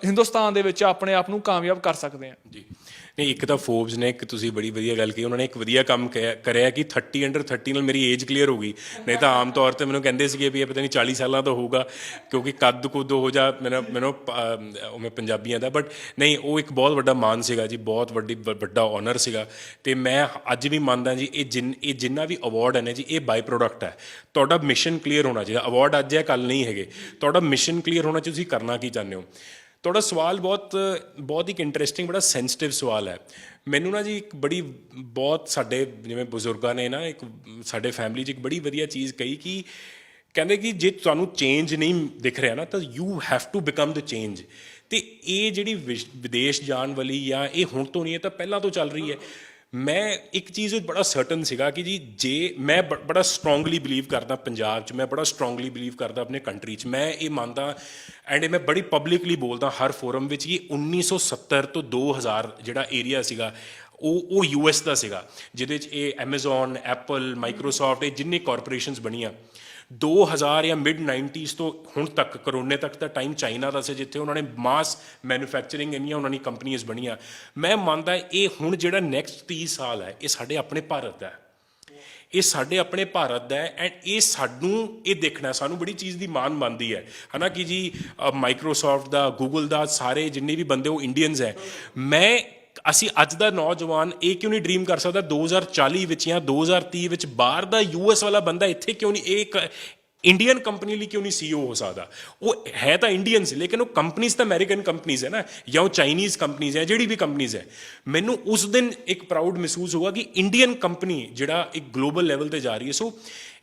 ਹਿੰਦੁਸਤਾਨ ਦੇ ਵਿੱਚ ਆਪਣੇ ਆਪ ਨੂੰ ਕਾਮਯਾਬ ਕਰ ਸਕਦੇ ਹਾਂ ਜੀ। ਨਹੀਂ, ਇੱਕ ਤਾਂ ਫੋਰਬਸ ਨੇ ਇੱਕ ਤੁਸੀਂ ਬੜੀ ਵਧੀਆ ਗੱਲ ਕਹੀ, ਉਹਨਾਂ ਨੇ ਇੱਕ ਵਧੀਆ ਕੰਮ ਕਰਿਆ ਕਿ 30 ਅੰਡਰ 30 ਨਾਲ ਮੇਰੀ ਏਜ ਕਲੀਅਰ ਹੋ ਗਈ। ਨਹੀਂ ਤਾਂ ਆਮ ਤੌਰ 'ਤੇ ਮੈਨੂੰ ਕਹਿੰਦੇ ਸੀਗੇ ਵੀ ਇਹ ਪਤਾ ਨਹੀਂ 40 ਸਾਲਾਂ ਦਾ ਹੋਊਗਾ ਕਿਉਂਕਿ ਕੱਦ ਕੁੱਦ ਹੋ ਜਾ ਮੈਨੂੰ ਮੈਂ ਪੰਜਾਬੀਆਂ ਦਾ। ਬਟ ਨਹੀਂ, ਉਹ ਇੱਕ ਬਹੁਤ ਵੱਡਾ ਮਾਣ ਸੀਗਾ ਜੀ, ਬਹੁਤ ਵੱਡਾ ਔਨਰ ਸੀਗਾ। ਅਤੇ ਮੈਂ ਅੱਜ ਵੀ ਮੰਨਦਾ ਜੀ ਇਹ ਜਿੰਨਾ ਵੀ ਅਵਾਰਡ ਹੈ ਨਾ ਜੀ, ਇਹ ਬਾਈ ਪ੍ਰੋਡਕਟ ਹੈ। ਤੁਹਾਡਾ ਮਿਸ਼ਨ ਕਲੀਅਰ ਹੋਣਾ ਚਾਹੀਦਾ। ਅਵਾਰਡ ਅੱਜ ਹੈ ਕੱਲ੍ਹ ਨਹੀਂ ਹੈਗੇ, ਤੁਹਾਡਾ ਮਿਸ਼ਨ ਕਲੀਅਰ ਹੋਣਾ ਚਾਹੀਦਾ, ਤੁਸੀਂ ਕਰਨਾ ਕੀ ਚਾਹੁੰਦੇ ਹੋ। ਤੁਹਾਡਾ ਸਵਾਲ ਬਹੁਤ ਇੱਕ ਇੰਟਰਸਟਿੰਗ, ਬੜਾ ਸੈਂਸਿਟਿਵ ਸਵਾਲ ਹੈ। ਮੈਨੂੰ ਨਾ ਜੀ ਇੱਕ ਬਹੁਤ ਸਾਡੇ ਜਿਵੇਂ ਬਜ਼ੁਰਗਾਂ ਨੇ ਨਾ ਇੱਕ ਸਾਡੇ ਫੈਮਿਲੀ 'ਚ ਇੱਕ ਬੜੀ ਵਧੀਆ ਚੀਜ਼ ਕਹੀ ਕਿ ਕਹਿੰਦੇ ਕਿ ਜੇ ਤੁਹਾਨੂੰ ਚੇਂਜ ਨਹੀਂ ਦਿਖ ਰਿਹਾ ਨਾ ਤਾਂ you have to become the change. ਅਤੇ ਇਹ ਜਿਹੜੀ ਵਿਦੇਸ਼ ਜਾਣ ਵਾਲੀ ਜਾਂ ਇਹ ਹੁਣ ਤੋਂ ਨਹੀਂ, ਇਹ ਤਾਂ ਪਹਿਲਾਂ ਤੋਂ ਚੱਲ ਰਹੀ ਹੈ। ਮੈਂ ਇੱਕ ਚੀਜ਼ ਬੜਾ ਸਰਟਨ ਸੀਗਾ ਕਿ ਜੀ ਜੇ ਮੈਂ ਬੜਾ ਸਟਰੋਂਗਲੀ ਬਿਲੀਵ ਕਰਦਾ ਪੰਜਾਬ 'ਚ, ਮੈਂ ਬੜਾ ਸਟਰੋਂਗਲੀ ਬਿਲੀਵ ਕਰਦਾ ਆਪਣੇ ਕੰਟਰੀ 'ਚ। ਮੈਂ ਇਹ ਮੰਨਦਾ ਐਂਡ ਇਹ ਮੈਂ ਬੜੀ ਪਬਲਿਕਲੀ ਬੋਲਦਾ ਹਰ ਫੋਰਮ ਵਿੱਚ ਕਿ 1970 ਤੋਂ 2000 ਜਿਹੜਾ ਏਰੀਆ ਸੀਗਾ ਉਹ US ਦਾ ਸੀਗਾ, ਜਿਹਦੇ 'ਚ ਇਹ ਐਮਾਜ਼ੋਨ, ਐਪਲ, ਮਾਈਕਰੋਸੋਫਟ, ਇਹ ਜਿੰਨੀ ਕਾਰਪੋਰੇਸ਼ਨਸ ਬਣੀਆਂ। 2000 ਜਾਂ ਮਿਡ 90s ਤੋਂ ਹੁਣ ਤੱਕ ਕਰੋਨੇ ਤੱਕ ਦਾ ਟਾਈਮ ਚਾਈਨਾ ਦਾ ਸੀ, ਜਿੱਥੇ ਉਹਨਾਂ ਨੇ ਮਾਸ ਮੈਨੂਫੈਕਚਰਿੰਗ ਇੰਨੀਆਂ ਉਹਨਾਂ ਦੀ ਕੰਪਨੀਆਂ ਬਣੀਆਂ। ਮੈਂ ਮੰਨਦਾ ਇਹ ਹੁਣ ਜਿਹੜਾ ਨੈਕਸਟ 30 ਸਾਲ ਹੈ ਇਹ ਸਾਡੇ ਆਪਣੇ ਭਾਰਤ ਦਾ ਹੈ, ਇਹ ਸਾਡੇ ਆਪਣੇ ਭਾਰਤ ਦਾ ਹੈ। ਐਂਡ ਇਹ ਸਾਨੂੰ ਇਹ ਦੇਖਣਾ, ਸਾਨੂੰ ਬੜੀ ਚੀਜ਼ ਦੀ ਮਾਣ ਬਣਦੀ ਹੈ ਨਾ ਕਿ ਜੀ ਮਾਈਕਰੋਸੋਫਟ ਦਾ, ਗੂਗਲ ਦਾ, ਸਾਰੇ ਜਿੰਨੇ ਵੀ ਬੰਦੇ ਉਹ ਇੰਡੀਅਨਸ ਹੈ। ਅਸੀਂ ਅੱਜ ਦਾ ਨੌਜਵਾਨ ਇਹ ਕਿਉਂ ਨਹੀਂ ਡਰੀਮ ਕਰ ਸਕਦਾ 2040 ਵਿੱਚ ਜਾਂ 2030 ਵਿੱਚ ਬਾਹਰ ਦਾ US ਵਾਲਾ ਬੰਦਾ ਇੱਥੇ ਕਿਉਂ ਨਹੀਂ ਇੱਕ ਇੰਡੀਅਨ ਕੰਪਨੀ ਲਈ ਕਿਉਂ ਨਹੀਂ CEO ਹੋ ਸਕਦਾ। ਉਹ ਹੈ ਤਾਂ ਇੰਡੀਅਨਸ, ਲੇਕਿਨ ਉਹ ਕੰਪਨੀਜ਼ ਤਾਂ ਅਮਰੀਕਨ ਕੰਪਨੀਜ਼ ਹੈ ਨਾ, ਜਾਂ ਉਹ ਚਾਈਨੀਜ਼ ਕੰਪਨੀਜ਼ ਹੈ, ਜਿਹੜੀ ਵੀ ਕੰਪਨੀਜ਼ ਹੈ। ਮੈਨੂੰ ਉਸ ਦਿਨ ਇੱਕ ਪ੍ਰਾਊਡ ਮਹਿਸੂਸ ਹੋਗਾ ਕਿ ਇੰਡੀਅਨ ਕੰਪਨੀ ਜਿਹੜਾ ਇੱਕ ਗਲੋਬਲ ਲੈਵਲ 'ਤੇ ਜਾ ਰਹੀ ਹੈ। ਸੋ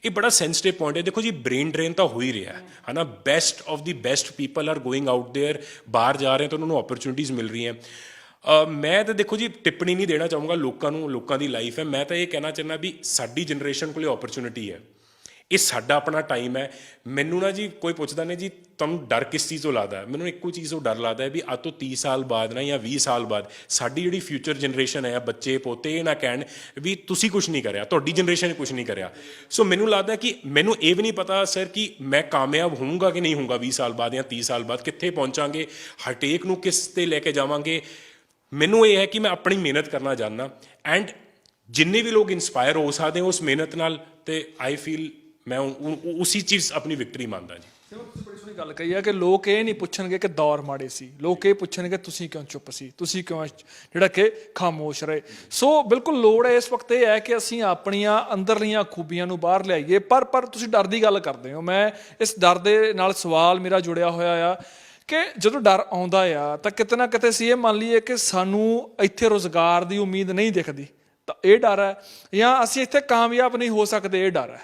ਇਹ ਬੜਾ ਸੈਂਸਿਟਿਵ ਪੁਆਇੰਟ ਹੈ। ਦੇਖੋ ਜੀ, ਬ੍ਰੇਨ ਡਰੇਨ ਤਾਂ ਹੋ ਹੀ ਰਿਹਾ ਹੈ ਨਾ, best of the best people are going out there, ਬਾਹਰ ਜਾ ਰਹੇ ਤਾਂ ਉਹਨਾਂ ਨੂੰ ਅਪਰਚੁਨਿਟੀਜ਼ ਮਿਲ ਰਹੀਆਂ। ਮੈਂ ਤਾਂ ਦੇਖੋ ਜੀ ਟਿੱਪਣੀ ਨਹੀਂ ਦੇਣਾ ਚਾਹੂੰਗਾ ਲੋਕਾਂ ਨੂੰ, ਲੋਕਾਂ ਦੀ ਲਾਈਫ ਹੈ। ਮੈਂ ਤਾਂ ਇਹ ਕਹਿਣਾ ਚਾਹੁੰਦਾ ਵੀ ਸਾਡੀ ਜਨਰੇਸ਼ਨ ਕੋਲ ਓਪਰਚੁਨਿਟੀ ਹੈ, ਇਹ ਸਾਡਾ ਆਪਣਾ ਟਾਈਮ ਹੈ। ਮੈਨੂੰ ਨਾ ਜੀ ਕੋਈ ਪੁੱਛਦਾ ਨਹੀਂ ਜੀ ਤੁਹਾਨੂੰ ਡਰ ਕਿਸ ਚੀਜ਼ ਤੋਂ ਲੱਗਦਾ, ਮੈਨੂੰ ਇੱਕੋ ਚੀਜ਼ ਤੋਂ ਡਰ ਲੱਗਦਾ ਹੈ ਵੀ ਅੱਜ ਤੋਂ 30 ਸਾਲ ਬਾਅਦ ਨਾ ਜਾਂ 20 ਸਾਲ ਬਾਅਦ ਸਾਡੀ ਜਿਹੜੀ ਫਿਊਚਰ ਜਨਰੇਸ਼ਨ ਹੈ, ਬੱਚੇ ਪੋਤੇ, ਇਹ ਨਾ ਕਹਿਣ ਵੀ ਤੁਸੀਂ ਕੁਛ ਨਹੀਂ ਕਰਿਆ, ਤੁਹਾਡੀ ਜਨਰੇਸ਼ਨ ਨੇ ਕੁਛ ਨਹੀਂ ਕਰਿਆ। ਸੋ ਮੈਨੂੰ ਲੱਗਦਾ ਕਿ ਮੈਨੂੰ ਇਹ ਵੀ ਨਹੀਂ ਪਤਾ ਸਰ ਕਿ ਮੈਂ ਕਾਮਯਾਬ ਹੋਊਂਗਾ ਕਿ ਨਹੀਂ ਹੋਊਂਗਾ 20 ਸਾਲ ਬਾਅਦ ਜਾਂ 30 ਸਾਲ ਬਾਅਦ, ਕਿੱਥੇ ਪਹੁੰਚਾਂਗੇ, ਹਟੇਕ ਨੂੰ ਕਿਸ 'ਤੇ ਲੈ ਕੇ ਜਾਵਾਂਗੇ। ਮੈਨੂੰ ਇਹ ਹੈ ਕਿ ਮੈਂ ਆਪਣੀ ਮਿਹਨਤ ਕਰਨਾ ਚਾਹੁੰਦਾ ਐਂਡ ਜਿੰਨੇ ਵੀ ਲੋਕ ਇੰਸਪਾਇਰ ਹੋ ਸਕਦੇ ਉਸ ਮਿਹਨਤ ਨਾਲ, ਅਤੇ ਆਈ ਫੀਲ ਮੈਂ ਉਸੀ ਚੀਜ਼ ਆਪਣੀ ਵਿਕਟਰੀ ਮੰਨਦਾ ਜੀ। ਜਿਵੇਂ ਤੁਸੀਂ ਬੜੀ ਸੋਹਣੀ ਗੱਲ ਕਹੀ ਹੈ ਕਿ ਲੋਕ ਇਹ ਨਹੀਂ ਪੁੱਛਣਗੇ ਕਿ ਦੌਰ ਮਾੜੇ ਸੀ, ਲੋਕ ਇਹ ਪੁੱਛਣਗੇ ਤੁਸੀਂ ਕਿਉਂ ਚੁੱਪ ਸੀ, ਤੁਸੀਂ ਕਿਉਂ ਜਿਹੜਾ ਕਿ ਖਾਮੋਸ਼ ਰਹੇ। ਸੋ ਬਿਲਕੁਲ ਲੋੜ ਹੈ ਇਸ ਵਕਤ ਇਹ ਹੈ ਕਿ ਅਸੀਂ ਆਪਣੀਆਂ ਅੰਦਰਲੀਆਂ ਖੂਬੀਆਂ ਨੂੰ ਬਾਹਰ ਲਿਆਈਏ। ਪਰ ਤੁਸੀਂ ਡਰ ਦੀ ਗੱਲ ਕਰਦੇ ਹੋ, ਮੈਂ ਇਸ ਡਰ ਦੇ ਨਾਲ ਸਵਾਲ ਮੇਰਾ ਜੁੜਿਆ ਹੋਇਆ ਆ ਕਿ ਜਦੋਂ ਡਰ ਆਉਂਦਾ ਆ ਤਾਂ ਕਿਤੇ ਨਾ ਕਿਤੇ ਅਸੀਂ ਇਹ ਮੰਨ ਲਈਏ ਕਿ ਸਾਨੂੰ ਇੱਥੇ ਰੁਜ਼ਗਾਰ ਦੀ ਉਮੀਦ ਨਹੀਂ ਦਿਖਦੀ, ਤਾਂ ਇਹ ਡਰ ਹੈ, ਜਾਂ ਅਸੀਂ ਇੱਥੇ ਕਾਮਯਾਬ ਨਹੀਂ ਹੋ ਸਕਦੇ, ਇਹ ਡਰ ਹੈ।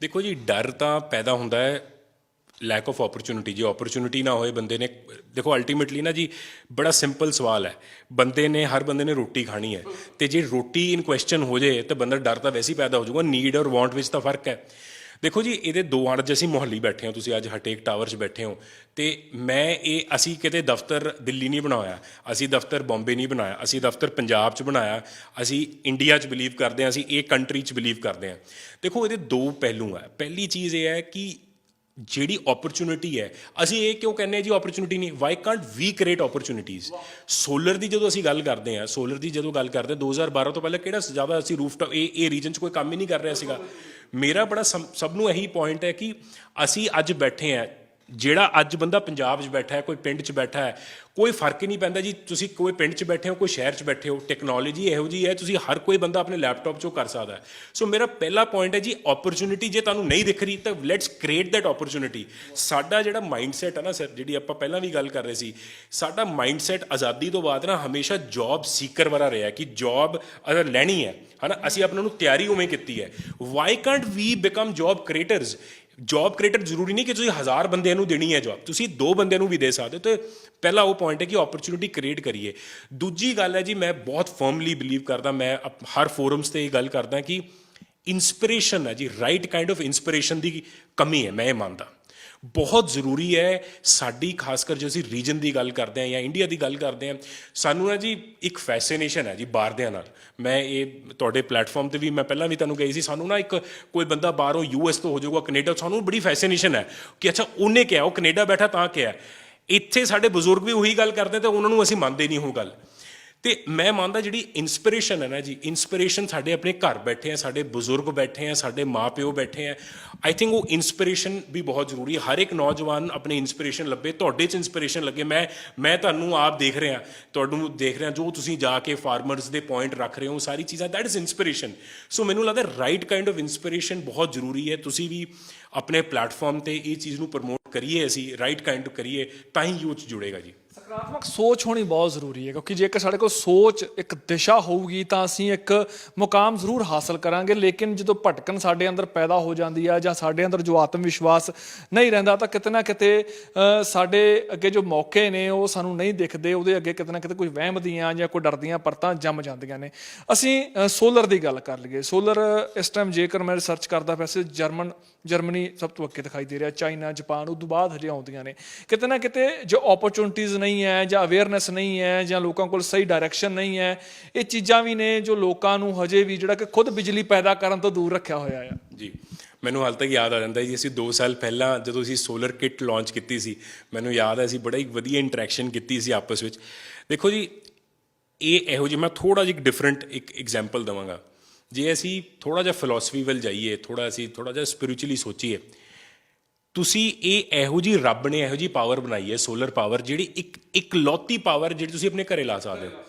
ਦੇਖੋ ਜੀ, ਡਰ ਤਾਂ ਪੈਦਾ ਹੁੰਦਾ ਹੈ ਲੈਕ ਆਫ ਓਪਰਚੁਨਿਟੀ। ਜੇ ਓਪਰਚੁਨਿਟੀ ਨਾ ਹੋਏ ਬੰਦੇ ਨੇ, ਦੇਖੋ ਅਲਟੀਮੇਟਲੀ ਨਾ ਜੀ ਬੜਾ ਸਿੰਪਲ ਸਵਾਲ ਹੈ, ਹਰ ਬੰਦੇ ਨੇ ਰੋਟੀ ਖਾਣੀ ਹੈ, ਤੇ ਜੇ ਰੋਟੀ ਇਨ ਕੁਐਸਚਨ ਹੋ ਜਾਏ ਤਾਂ ਬੰਦਾ ਡਰ ਤਾਂ ਵੈਸੇ ਹੀ ਪੈਦਾ ਹੋ ਜਾਊਗਾ। ਨੀਡ ਔਰ ਵਾਂਟ ਵਿੱਚ ਤਾਂ ਫਰਕ ਹੈ। ਦੇਖੋ ਜੀ, ਇਹਦੇ ਦੋ ਅੱਜ ਅਸੀਂ ਮੁਹੱਲੀ ਬੈਠੇ ਹਾਂ, ਤੁਸੀਂ ਅੱਜ ਹਟੇਕ ਟਾਵਰ 'ਚ ਬੈਠੇ ਹੋ, ਤੇ ਅਸੀਂ ਕਿਤੇ ਦਫ਼ਤਰ ਦਿੱਲੀ ਨਹੀਂ ਬਣਾਇਆ, ਅਸੀਂ ਦਫ਼ਤਰ ਬੰਬੇ ਨਹੀਂ ਬਣਾਇਆ, ਅਸੀਂ ਦਫ਼ਤਰ ਪੰਜਾਬ 'ਚ ਬਣਾਇਆ, ਅਸੀਂ ਇੰਡੀਆ 'ਚ ਬਿਲੀਵ ਕਰਦੇ ਹਾਂ, ਅਸੀਂ ਇਹ ਕੰਟਰੀ 'ਚ ਬਿਲੀਵ ਕਰਦੇ ਹਾਂ। ਦੇਖੋ ਇਹਦੇ ਦੋ ਪਹਿਲੂ ਹੈ। ਪਹਿਲੀ ਚੀਜ਼ ਇਹ ਹੈ ਕਿ ਜਿਹੜੀ ਓਪਰਚੁਨਿਟੀ ਹੈ, ਅਸੀਂ ਇਹ ਕਿਉਂ ਕਹਿੰਦੇ ਹਾਂ ਜੀ ਓਪਰਚੁਨਿਟੀ ਨਹੀਂ, Y can't we create opportunities. Solar ਦੀ ਜਦੋਂ ਅਸੀਂ ਗੱਲ ਕਰਦੇ ਹਾਂ, 2012 ਤੋਂ ਪਹਿਲਾਂ ਕਿਹੜਾ ਜ਼ਿਆਦਾ ਅਸੀਂ ਰੂਫਟਾਪ ਇਹ ਰੀਜਨ 'ਚ ਕੋਈ ਕੰਮ ਹੀ ਨਹੀਂ ਕਰ ਰਿਹਾ ਸੀਗਾ। ਮੇਰਾ ਬੜਾ ਸਭ ਨੂੰ ਇਹੀ ਪੁਆਇੰਟ ਹੈ ਕਿ ਅਸੀਂ ਅੱਜ ਬੈਠੇ ਹਾਂ, ਜਿਹੜਾ ਅੱਜ ਬੰਦਾ ਪੰਜਾਬ 'ਚ ਬੈਠਾ ਹੈ, ਕੋਈ ਪਿੰਡ 'ਚ ਬੈਠਾ ਹੈ, ਕੋਈ ਫਰਕ ਹੀ ਨਹੀਂ ਪੈਂਦਾ ਜੀ। ਤੁਸੀਂ ਕੋਈ ਪਿੰਡ 'ਚ ਬੈਠੇ ਹੋ, ਕੋਈ ਸ਼ਹਿਰ 'ਚ ਬੈਠੇ ਹੋ, ਟੈਕਨੋਲੋਜੀ ਇਹੋ ਜਿਹੀ ਹੈ, ਤੁਸੀਂ ਹਰ ਕੋਈ ਬੰਦਾ ਆਪਣੇ ਲੈਪਟਾਪ 'ਚੋਂ ਕਰ ਸਕਦਾ ਹੈ। ਸੋ ਮੇਰਾ ਪਹਿਲਾ ਪੁਆਇੰਟ ਹੈ ਜੀ, ਓਪਰਚੁਨਿਟੀ ਜੇ ਤੁਹਾਨੂੰ ਨਹੀਂ ਦਿਖ ਰਹੀ ਤਾਂ ਲੈਟਸ ਕ੍ਰੀਏਟ ਦੈਟ ਓਪਰਚੁਨਿਟੀ। ਸਾਡਾ ਜਿਹੜਾ ਮਾਈਂਡਸੈਟ ਹੈ ਨਾ ਸਰ, ਜਿਹੜੀ ਆਪਾਂ ਪਹਿਲਾਂ ਵੀ ਗੱਲ ਕਰ ਰਹੇ ਸੀ, ਸਾਡਾ ਮਾਈਂਡਸੈਟ ਆਜ਼ਾਦੀ ਤੋਂ ਬਾਅਦ ਨਾ ਹਮੇਸ਼ਾ ਜੌਬ ਸੀਕਰ ਵਾਲਾ ਰਿਹਾ ਕਿ ਜੌਬ ਅਗਰ ਲੈਣੀ ਹੈ ਨਾ, ਅਸੀਂ ਆਪਣੇ ਨੂੰ ਤਿਆਰੀ ਉਵੇਂ ਕੀਤੀ ਹੈ। Why can't we become job creators. Job creator ਜ਼ਰੂਰੀ ਨਹੀਂ ਕਿ ਤੁਸੀਂ 1000 ਬੰਦਿਆਂ ਨੂੰ ਦੇਣੀ ਹੈ ਜੌਬ, ਤੁਸੀਂ 2 ਬੰਦਿਆਂ ਨੂੰ ਵੀ ਦੇ ਸਕਦੇ ਹੋ। ਤੇ ਪਹਿਲਾ ਉਹ ਪੁਆਇੰਟ ਹੈ ਕਿ ਓਪਰਚੁਨਿਟੀ ਕ੍ਰੀਏਟ ਕਰੀਏ। ਦੂਜੀ ਗੱਲ ਹੈ ਜੀ, ਮੈਂ ਬਹੁਤ ਫਰਮਲੀ ਬਿਲੀਵ ਕਰਦਾ, ਮੈਂ ਹਰ ਫੋਰਮਸ 'ਤੇ ਇਹ ਗੱਲ ਕਰਦਾ ਕਿ ਇੰਸਪੀਰੇਸ਼ਨ ਹੈ ਜੀ, ਰਾਈਟ ਕਾਈਂਡ ਆਫ ਇੰਸਪੀਰੇਸ਼ਨ ਦੀ ਕਮੀ ਹੈ, ਮੈਂ ਇਹ ਮੰਨਦਾ। ਬਹੁਤ ਜ਼ਰੂਰੀ ਹੈ ਸਾਡੀ, ਖਾਸ ਕਰ ਜੇ ਅਸੀਂ ਰੀਜਨ ਦੀ ਗੱਲ ਕਰਦੇ ਹਾਂ ਜਾਂ ਇੰਡੀਆ ਦੀ ਗੱਲ ਕਰਦੇ ਹਾਂ, ਸਾਨੂੰ ਨਾ ਜੀ ਇੱਕ ਫੈਸੀਨੇਸ਼ਨ ਹੈ ਜੀ ਬਾਹਰਦਿਆਂ ਨਾਲ। ਮੈਂ ਇਹ ਤੁਹਾਡੇ ਪਲੇਟਫਾਰਮ 'ਤੇ ਵੀ ਮੈਂ ਪਹਿਲਾਂ ਵੀ ਤੁਹਾਨੂੰ ਕਹੀ ਸੀ, ਸਾਨੂੰ ਨਾ ਇੱਕ ਕੋਈ ਬੰਦਾ ਬਾਹਰੋਂ US ਤੋਂ ਹੋ ਜਾਊਗਾ, ਕੈਨੇਡਾ, ਸਾਨੂੰ ਬੜੀ ਫੈਸੀਨੇਸ਼ਨ ਹੈ ਕਿ ਅੱਛਾ ਉਹਨੇ ਕਿਹਾ, ਉਹ ਕੈਨੇਡਾ ਬੈਠਾ ਤਾਂ ਕਿਹਾ। ਇੱਥੇ ਸਾਡੇ ਬਜ਼ੁਰਗ ਵੀ ਉਹੀ ਗੱਲ ਕਰਦੇ ਤਾਂ ਉਹਨਾਂ ਨੂੰ ਅਸੀਂ ਮੰਨਦੇ ਨਹੀਂ ਉਹ ਗੱਲ। ਤੇ ਮੈਂ ਮੰਨਦਾ ਜਿਹੜੀ ਇੰਸਪੀਰੇਸ਼ਨ ਹੈ ਨਾ ਜੀ, ਇੰਸਪੀਰੇਸ਼ਨ ਸਾਡੇ ਆਪਣੇ ਘਰ ਬੈਠੇ ਆ, ਸਾਡੇ ਬਜ਼ੁਰਗ ਬੈਠੇ ਆ, ਸਾਡੇ ਮਾਪਿਓ ਬੈਠੇ ਆ। ਆਈ ਥਿੰਕ ਉਹ ਇੰਸਪੀਰੇਸ਼ਨ ਵੀ ਬਹੁਤ ਜ਼ਰੂਰੀ ਹੈ। ਹਰ ਇੱਕ ਨੌਜਵਾਨ ਆਪਣੀ ਇੰਸਪੀਰੇਸ਼ਨ ਲੱਭੇ, ਤੁਹਾਡੇ 'ਚ ਇੰਸਪੀਰੇਸ਼ਨ ਲੱਗੇ। ਮੈਂ ਤੁਹਾਨੂੰ ਆਪ ਦੇਖ ਰਿਹਾ, ਤੁਹਾਨੂੰ ਦੇਖ ਰਿਹਾ, ਜੋ ਤੁਸੀਂ ਜਾ ਕੇ ਫਾਰਮਰਸ ਦੇ ਪੁਆਇੰਟ ਰੱਖ ਰਹੇ ਹੋ, ਸਾਰੀ ਚੀਜ਼ਾਂ, ਦੈਟ ਇਜ਼ ਇੰਸਪੀਰੇਸ਼ਨ। ਸੋ ਮੈਨੂੰ ਲੱਗਦਾ ਰਾਈਟ ਕਾਈਂਡ ਆਫ ਇੰਸਪੀਰੇਸ਼ਨ ਬਹੁਤ ਜ਼ਰੂਰੀ ਹੈ। ਤੁਸੀਂ ਵੀ ਆਪਣੇ ਪਲੇਟਫਾਰਮ 'ਤੇ ਇਹ ਚੀਜ਼ ਨੂੰ ਪ੍ਰਮੋਟ ਕਰੀਏ, ਅਸੀਂ ਰਾਈਟ ਕਾਈਂਡ ਕਰੀਏ, ਤਾਂ ਹੀ ਯੂਥ ਜੁੜੇਗਾ ਜੀ। ਸਕਾਰਾਤਮਕ ਸੋਚ ਹੋਣੀ ਬਹੁਤ ਜ਼ਰੂਰੀ ਹੈ, ਕਿਉਂਕਿ ਜੇਕਰ ਸਾਡੇ ਕੋਲ ਸੋਚ, ਇੱਕ ਦਿਸ਼ਾ ਹੋਊਗੀ ਤਾਂ ਅਸੀਂ ਇੱਕ ਮੁਕਾਮ ਜ਼ਰੂਰ ਹਾਸਲ ਕਰਾਂਗੇ। ਲੇਕਿਨ ਜਦੋਂ ਭਟਕਣ ਸਾਡੇ ਅੰਦਰ ਪੈਦਾ ਹੋ ਜਾਂਦੀ ਆ, ਜਾਂ ਸਾਡੇ ਅੰਦਰ ਜੋ ਆਤਮ ਵਿਸ਼ਵਾਸ ਨਹੀਂ ਰਹਿੰਦਾ, ਤਾਂ ਕਿਤੇ ਨਾ ਕਿਤੇ ਸਾਡੇ ਅੱਗੇ ਜੋ ਮੌਕੇ ਨੇ ਉਹ ਸਾਨੂੰ ਨਹੀਂ ਦਿਖਦੇ, ਉਹਦੇ ਅੱਗੇ ਕਿਤੇ ਨਾ ਕਿਤੇ ਕੋਈ ਵਹਿਮ ਦੀਆਂ ਜਾਂ ਕੋਈ ਡਰ ਦੀਆਂ ਪਰਤਾਂ ਜੰਮ ਜਾਂਦੀਆਂ ਨੇ। ਅਸੀਂ ਸੋਲਰ ਦੀ ਗੱਲ ਕਰ ਲਈਏ। ਸੋਲਰ ਇਸ ਟਾਈਮ ਜੇਕਰ ਮੈਂ ਰਿਸਰਚ ਕਰਦਾ, ਵੈਸੇ ਜਰਮਨੀ ਸਭ ਤੋਂ ਅੱਗੇ ਦਿਖਾਈ ਦੇ ਰਿਹਾ, ਚਾਈਨਾ, ਜਾਪਾਨ ਉਦੋਂ ਬਾਅਦ ਹਜੇ ਆਉਂਦੀਆਂ ਨੇ। ਕਿਤੇ ਨਾ ਕਿਤੇ ਜੋ ਓਪਰਚੁਨਿਟੀਜ਼ ਨਹੀਂ ਹੈ, ਜਾਂ ਅਵੇਅਰਨੈਸ ਨਹੀਂ ਹੈ, ਜਾਂ ਲੋਕਾਂ ਕੋਲ ਸਹੀ ਡਾਇਰੈਕਸ਼ਨ ਨਹੀਂ ਹੈ, ਇਹ ਚੀਜ਼ਾਂ ਵੀ ਨੇ ਜੋ ਲੋਕਾਂ ਨੂੰ ਹਜੇ ਵੀ ਜਿਹੜਾ ਕਿ ਖੁਦ ਬਿਜਲੀ ਪੈਦਾ ਕਰਨ ਤੋਂ ਦੂਰ ਰੱਖਿਆ ਹੋਇਆ ਆ ਜੀ। ਮੈਨੂੰ ਹਾਲ ਤੱਕ ਯਾਦ ਆ ਜਾਂਦਾ ਜੀ, ਅਸੀਂ 2 ਸਾਲ ਪਹਿਲਾਂ ਜਦੋਂ ਅਸੀਂ ਸੋਲਰ ਕਿੱਟ ਲਾਂਚ ਕੀਤੀ ਸੀ, ਮੈਨੂੰ ਯਾਦ ਹੈ ਅਸੀਂ ਬੜਾ ਹੀ ਵਧੀਆ ਇੰਟਰੈਕਸ਼ਨ ਕੀਤੀ ਸੀ ਆਪਸ ਵਿੱਚ। ਦੇਖੋ ਜੀ, ਇਹੋ ਜਿਹੀ ਮੈਂ ਥੋੜ੍ਹਾ ਜਿਹਾ ਡਿਫਰੈਂਟ ਇੱਕ ਐਗਜ਼ਾਮਪਲ ਦੇਵਾਂਗਾ। ਜੇ ਅਸੀਂ ਥੋੜ੍ਹਾ ਜਿਹਾ ਫਿਲੋਸਫੀ ਵੱਲ ਜਾਈਏ, ਥੋੜ੍ਹਾ ਜਿਹਾ ਸਪਿਰਿਚੁਅਲੀ ਸੋਚੀਏ, ਤੁਸੀਂ ਇਹੋ ਜਿਹੀ ਰੱਬ ਨੇ ਇਹੋ ਜਿਹੀ ਪਾਵਰ ਬਣਾਈ ਹੈ, ਸੋਲਰ ਪਾਵਰ, ਜਿਹੜੀ ਇੱਕ ਲੌਤੀ ਪਾਵਰ ਜਿਹੜੀ ਤੁਸੀਂ ਆਪਣੇ ਘਰੇ ਲਾ ਸਕਦੇ ਹੋ।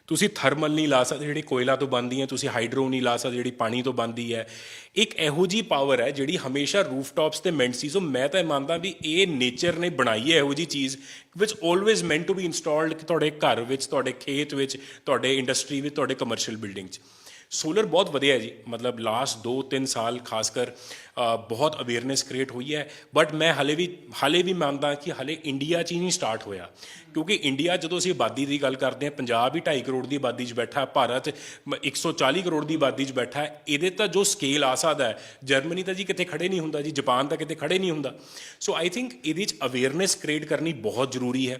ਤੁਸੀਂ ਥਰਮਲ ਨਹੀਂ ਲਾ ਸਕਦੇ ਜਿਹੜੀ ਕੋਇਲਾ ਤੋਂ ਬਣਦੀ ਹੈ, ਤੁਸੀਂ ਹਾਈਡਰੋ ਨਹੀਂ ਲਾ ਸਕਦੇ ਜਿਹੜੀ ਪਾਣੀ ਤੋਂ ਬਣਦੀ ਹੈ। ਇੱਕ ਇਹੋ ਜਿਹੀ ਪਾਵਰ ਹੈ ਜਿਹੜੀ ਹਮੇਸ਼ਾ ਰੂਫਟਾਪਸ ਤੇ ਮੈਂਟ ਸੀ। ਸੋ ਮੈਂ ਤਾਂ ਮੰਨਦਾ ਵੀ ਇਹ ਨੇਚਰ ਨੇ ਬਣਾਈ ਹੈ ਇਹੋ ਜਿਹੀ ਚੀਜ਼ ਵਿਚ always meant to be installed, ਕਿ ਤੁਹਾਡੇ ਘਰ ਵਿੱਚ, ਤੁਹਾਡੇ ਖੇਤ ਵਿੱਚ, ਤੁਹਾਡੇ ਇੰਡਸਟਰੀ ਵਿੱਚ, ਤੁਹਾਡੇ ਕਮਰਸ਼ੀਅਲ ਬਿਲਡਿੰਗ 'ਚ। ਸੋਲਰ ਬਹੁਤ ਵਧੀਆ ਹੈ ਜੀ, ਮਤਲਬ ਲਾਸਟ 2-3 ਸਾਲ ਖਾਸ ਕਰ ਬਹੁਤ ਅਵੇਅਰਨੈਸ ਕ੍ਰੀਏਟ ਹੋਈ ਹੈ। ਬਟ ਮੈਂ ਹਾਲੇ ਵੀ ਮੰਨਦਾ ਕਿ ਹਾਲੇ ਇੰਡੀਆ 'ਚ ਹੀ ਨਹੀਂ ਸਟਾਰਟ ਹੋਇਆ, ਕਿਉਂਕਿ ਇੰਡੀਆ, ਜਦੋਂ ਅਸੀਂ ਆਬਾਦੀ ਦੀ ਗੱਲ ਕਰਦੇ ਹਾਂ, ਪੰਜਾਬ ਹੀ 2.5 ਕਰੋੜ ਦੀ ਆਬਾਦੀ 'ਚ ਬੈਠਾ, ਭਾਰਤ 140 ਕਰੋੜ ਦੀ ਆਬਾਦੀ 'ਚ ਬੈਠਾ। ਇਹਦੇ ਤਾਂ ਜੋ ਸਕੇਲ ਆ ਸਕਦਾ ਹੈ, ਜਰਮਨੀ ਤਾਂ ਜੀ ਕਿਤੇ ਖੜੇ ਨਹੀਂ ਹੁੰਦਾ ਜੀ, ਜਾਪਾਨ ਤਾਂ ਕਿਤੇ ਖੜੇ ਨਹੀਂ ਹੁੰਦਾ। ਸੋ ਆਈ ਥਿੰਕ ਇਹਦੇ 'ਚ ਅਵੇਅਰਨੈਸ ਕ੍ਰੀਏਟ ਕਰਨੀ ਬਹੁਤ ਜ਼ਰੂਰੀ ਹੈ।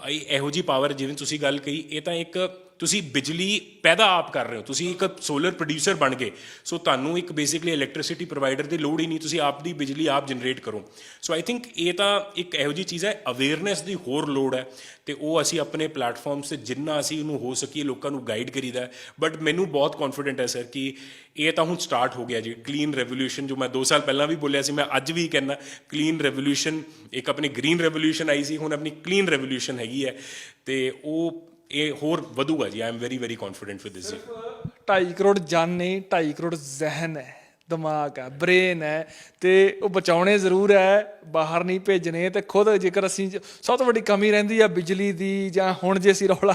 ਇਹੋ ਜਿਹੀ ਪਾਵਰ ਜਿਵੇਂ ਤੁਸੀਂ ਗੱਲ ਕਹੀ, ਇਹ ਤਾਂ ਇੱਕ ਤੁਸੀਂ ਬਿਜਲੀ ਪੈਦਾ ਆਪ ਕਰ ਰਹੇ ਹੋ, ਤੁਸੀਂ ਇੱਕ ਸੋਲਰ ਪ੍ਰੋਡਿਊਸਰ ਬਣ ਗਏ। ਸੋ ਤੁਹਾਨੂੰ ਇੱਕ ਬੇਸਿਕਲੀ ਇਲੈਕਟ੍ਰਿਸਿਟੀ ਪ੍ਰੋਵਾਈਡਰ ਦੀ ਲੋੜ ਹੀ ਨਹੀਂ, ਤੁਸੀਂ ਆਪ ਦੀ ਬਿਜਲੀ ਆਪ ਜਨਰੇਟ ਕਰੋ। ਸੋ ਆਈ ਥਿੰਕ ਇਹ ਤਾਂ ਇੱਕ ਇਹੋ ਜਿਹੀ ਚੀਜ਼ ਹੈ, ਅਵੇਅਰਨੈਸ ਦੀ ਹੋਰ ਲੋੜ ਹੈ, ਅਤੇ ਉਹ ਅਸੀਂ ਆਪਣੇ ਪਲੈਟਫਾਰਮਸ 'ਤੇ ਜਿੰਨਾ ਅਸੀਂ ਉਹਨੂੰ ਹੋ ਸਕੀਏ ਲੋਕਾਂ ਨੂੰ ਗਾਈਡ ਕਰੀਦਾ। ਬਟ ਮੈਨੂੰ ਬਹੁਤ ਕੌਨਫੀਡੈਂਟ ਹੈ ਸਰ ਕਿ ਇਹ ਤਾਂ ਹੁਣ ਸਟਾਰਟ ਹੋ ਗਿਆ ਜੀ। ਕਲੀਨ ਰੈਵੋਲਿਊਸ਼ਨ ਜੋ ਮੈਂ 2 ਸਾਲ ਪਹਿਲਾਂ ਵੀ ਬੋਲਿਆ ਸੀ, ਮੈਂ ਅੱਜ ਵੀ ਕਹਿੰਦਾ ਕਲੀਨ ਰੈਵੋਲਿਊਸ਼ਨ, ਇੱਕ ਆਪਣੀ ਗ੍ਰੀਨ ਰੈਵੋਲਿਊਸ਼ਨ ਆਈ ਸੀ, ਹੁਣ ਆਪਣੀ ਕਲੀਨ ਰੈਵੋਲਿਊਸ਼ਨ ਹੈਗੀ ਹੈ, ਅਤੇ ਇਹ ਹੋਰ ਵਧੂਗਾ ਜੀ। I am very confident with ਦਿਸ ਜੀ। 2.5 ਕਰੋੜ ਜਨ ਨਹੀਂ, 2.5 ਕਰੋੜ ਜ਼ਹਿਨ ਹੈ, ਦਿਮਾਗ ਹੈ, ਬ੍ਰੇਨ ਹੈ, ਅਤੇ ਉਹ ਬਚਾਉਣੇ ਜ਼ਰੂਰ ਹੈ, ਬਾਹਰ ਨਹੀਂ ਭੇਜਣੇ। ਅਤੇ ਖੁਦ ਜੇਕਰ ਅਸੀਂ ਸਭ ਤੋਂ ਵੱਡੀ ਕਮੀ ਰਹਿੰਦੀ ਆ ਬਿਜਲੀ ਦੀ, ਜਾਂ ਹੁਣ ਜੇ ਅਸੀਂ ਰੌਲਾ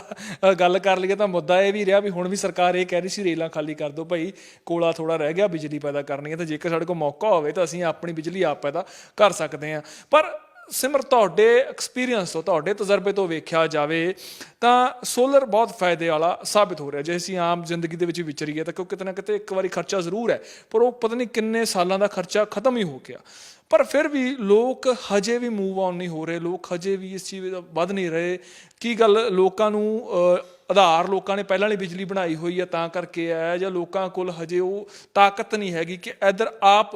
ਗੱਲ ਕਰ ਲਈਏ ਤਾਂ ਮੁੱਦਾ ਇਹ ਵੀ ਰਿਹਾ ਵੀ ਹੁਣ ਵੀ ਸਰਕਾਰ ਇਹ ਕਹਿ ਰਹੀ ਸੀ ਰੇਲਾਂ ਖਾਲੀ ਕਰ ਦਿਓ ਭਾਈ, ਕੋਲਾ ਥੋੜ੍ਹਾ ਰਹਿ ਗਿਆ ਬਿਜਲੀ ਪੈਦਾ ਕਰਨੀ ਹੈ, ਤਾਂ ਜੇਕਰ ਸਾਡੇ ਕੋਲ ਮੌਕਾ ਹੋਵੇ ਤਾਂ ਅਸੀਂ ਆਪਣੀ ਬਿਜਲੀ ਆਪ ਪੈਦਾ ਕਰ ਸਕਦੇ ਹਾਂ। ਪਰ ਸਿਮਰ, ਤੁਹਾਡੇ ਐਕਸਪੀਰੀਅੰਸ ਤੋਂ, ਤੁਹਾਡੇ ਤਜਰਬੇ ਤੋਂ ਵੇਖਿਆ ਜਾਵੇ ਤਾਂ ਸੋਲਰ ਬਹੁਤ ਫਾਇਦੇ ਵਾਲਾ ਸਾਬਿਤ ਹੋ ਰਿਹਾ। ਜੇ ਅਸੀਂ ਆਮ ਜ਼ਿੰਦਗੀ ਦੇ ਵਿੱਚ ਵਿਚਰੀਏ ਤਾਂ ਕਿਤੇ ਨਾ ਕਿਤੇ ਇੱਕ ਵਾਰੀ ਖਰਚਾ ਜ਼ਰੂਰ ਹੈ, ਪਰ ਉਹ ਪਤਾ ਨਹੀਂ ਕਿੰਨੇ ਸਾਲਾਂ ਦਾ ਖਰਚਾ ਖਤਮ ਹੀ ਹੋ ਗਿਆ। ਪਰ ਫਿਰ ਵੀ ਲੋਕ ਹਜੇ ਵੀ ਮੂਵ ਆਨ ਨਹੀਂ ਹੋ ਰਹੇ, ਲੋਕ ਹਜੇ ਵੀ ਇਸ ਚੀਜ਼ ਦਾ ਵੱਧ ਨਹੀਂ ਰਹੇ। ਕੀ ਗੱਲ, ਲੋਕਾਂ ਨੂੰ ਆਧਾਰ ਲੋਕਾਂ ਨੇ ਪਹਿਲਾਂ ਵਾਲੀ ਬਿਜਲੀ ਬਣਾਈ ਹੋਈ ਹੈ ਤਾਂ ਕਰਕੇ ਹੈ, ਜਾਂ ਲੋਕਾਂ ਕੋਲ ਹਜੇ ਉਹ ਤਾਕਤ ਨਹੀਂ ਹੈਗੀ ਕਿ ਇੱਧਰ ਆਪ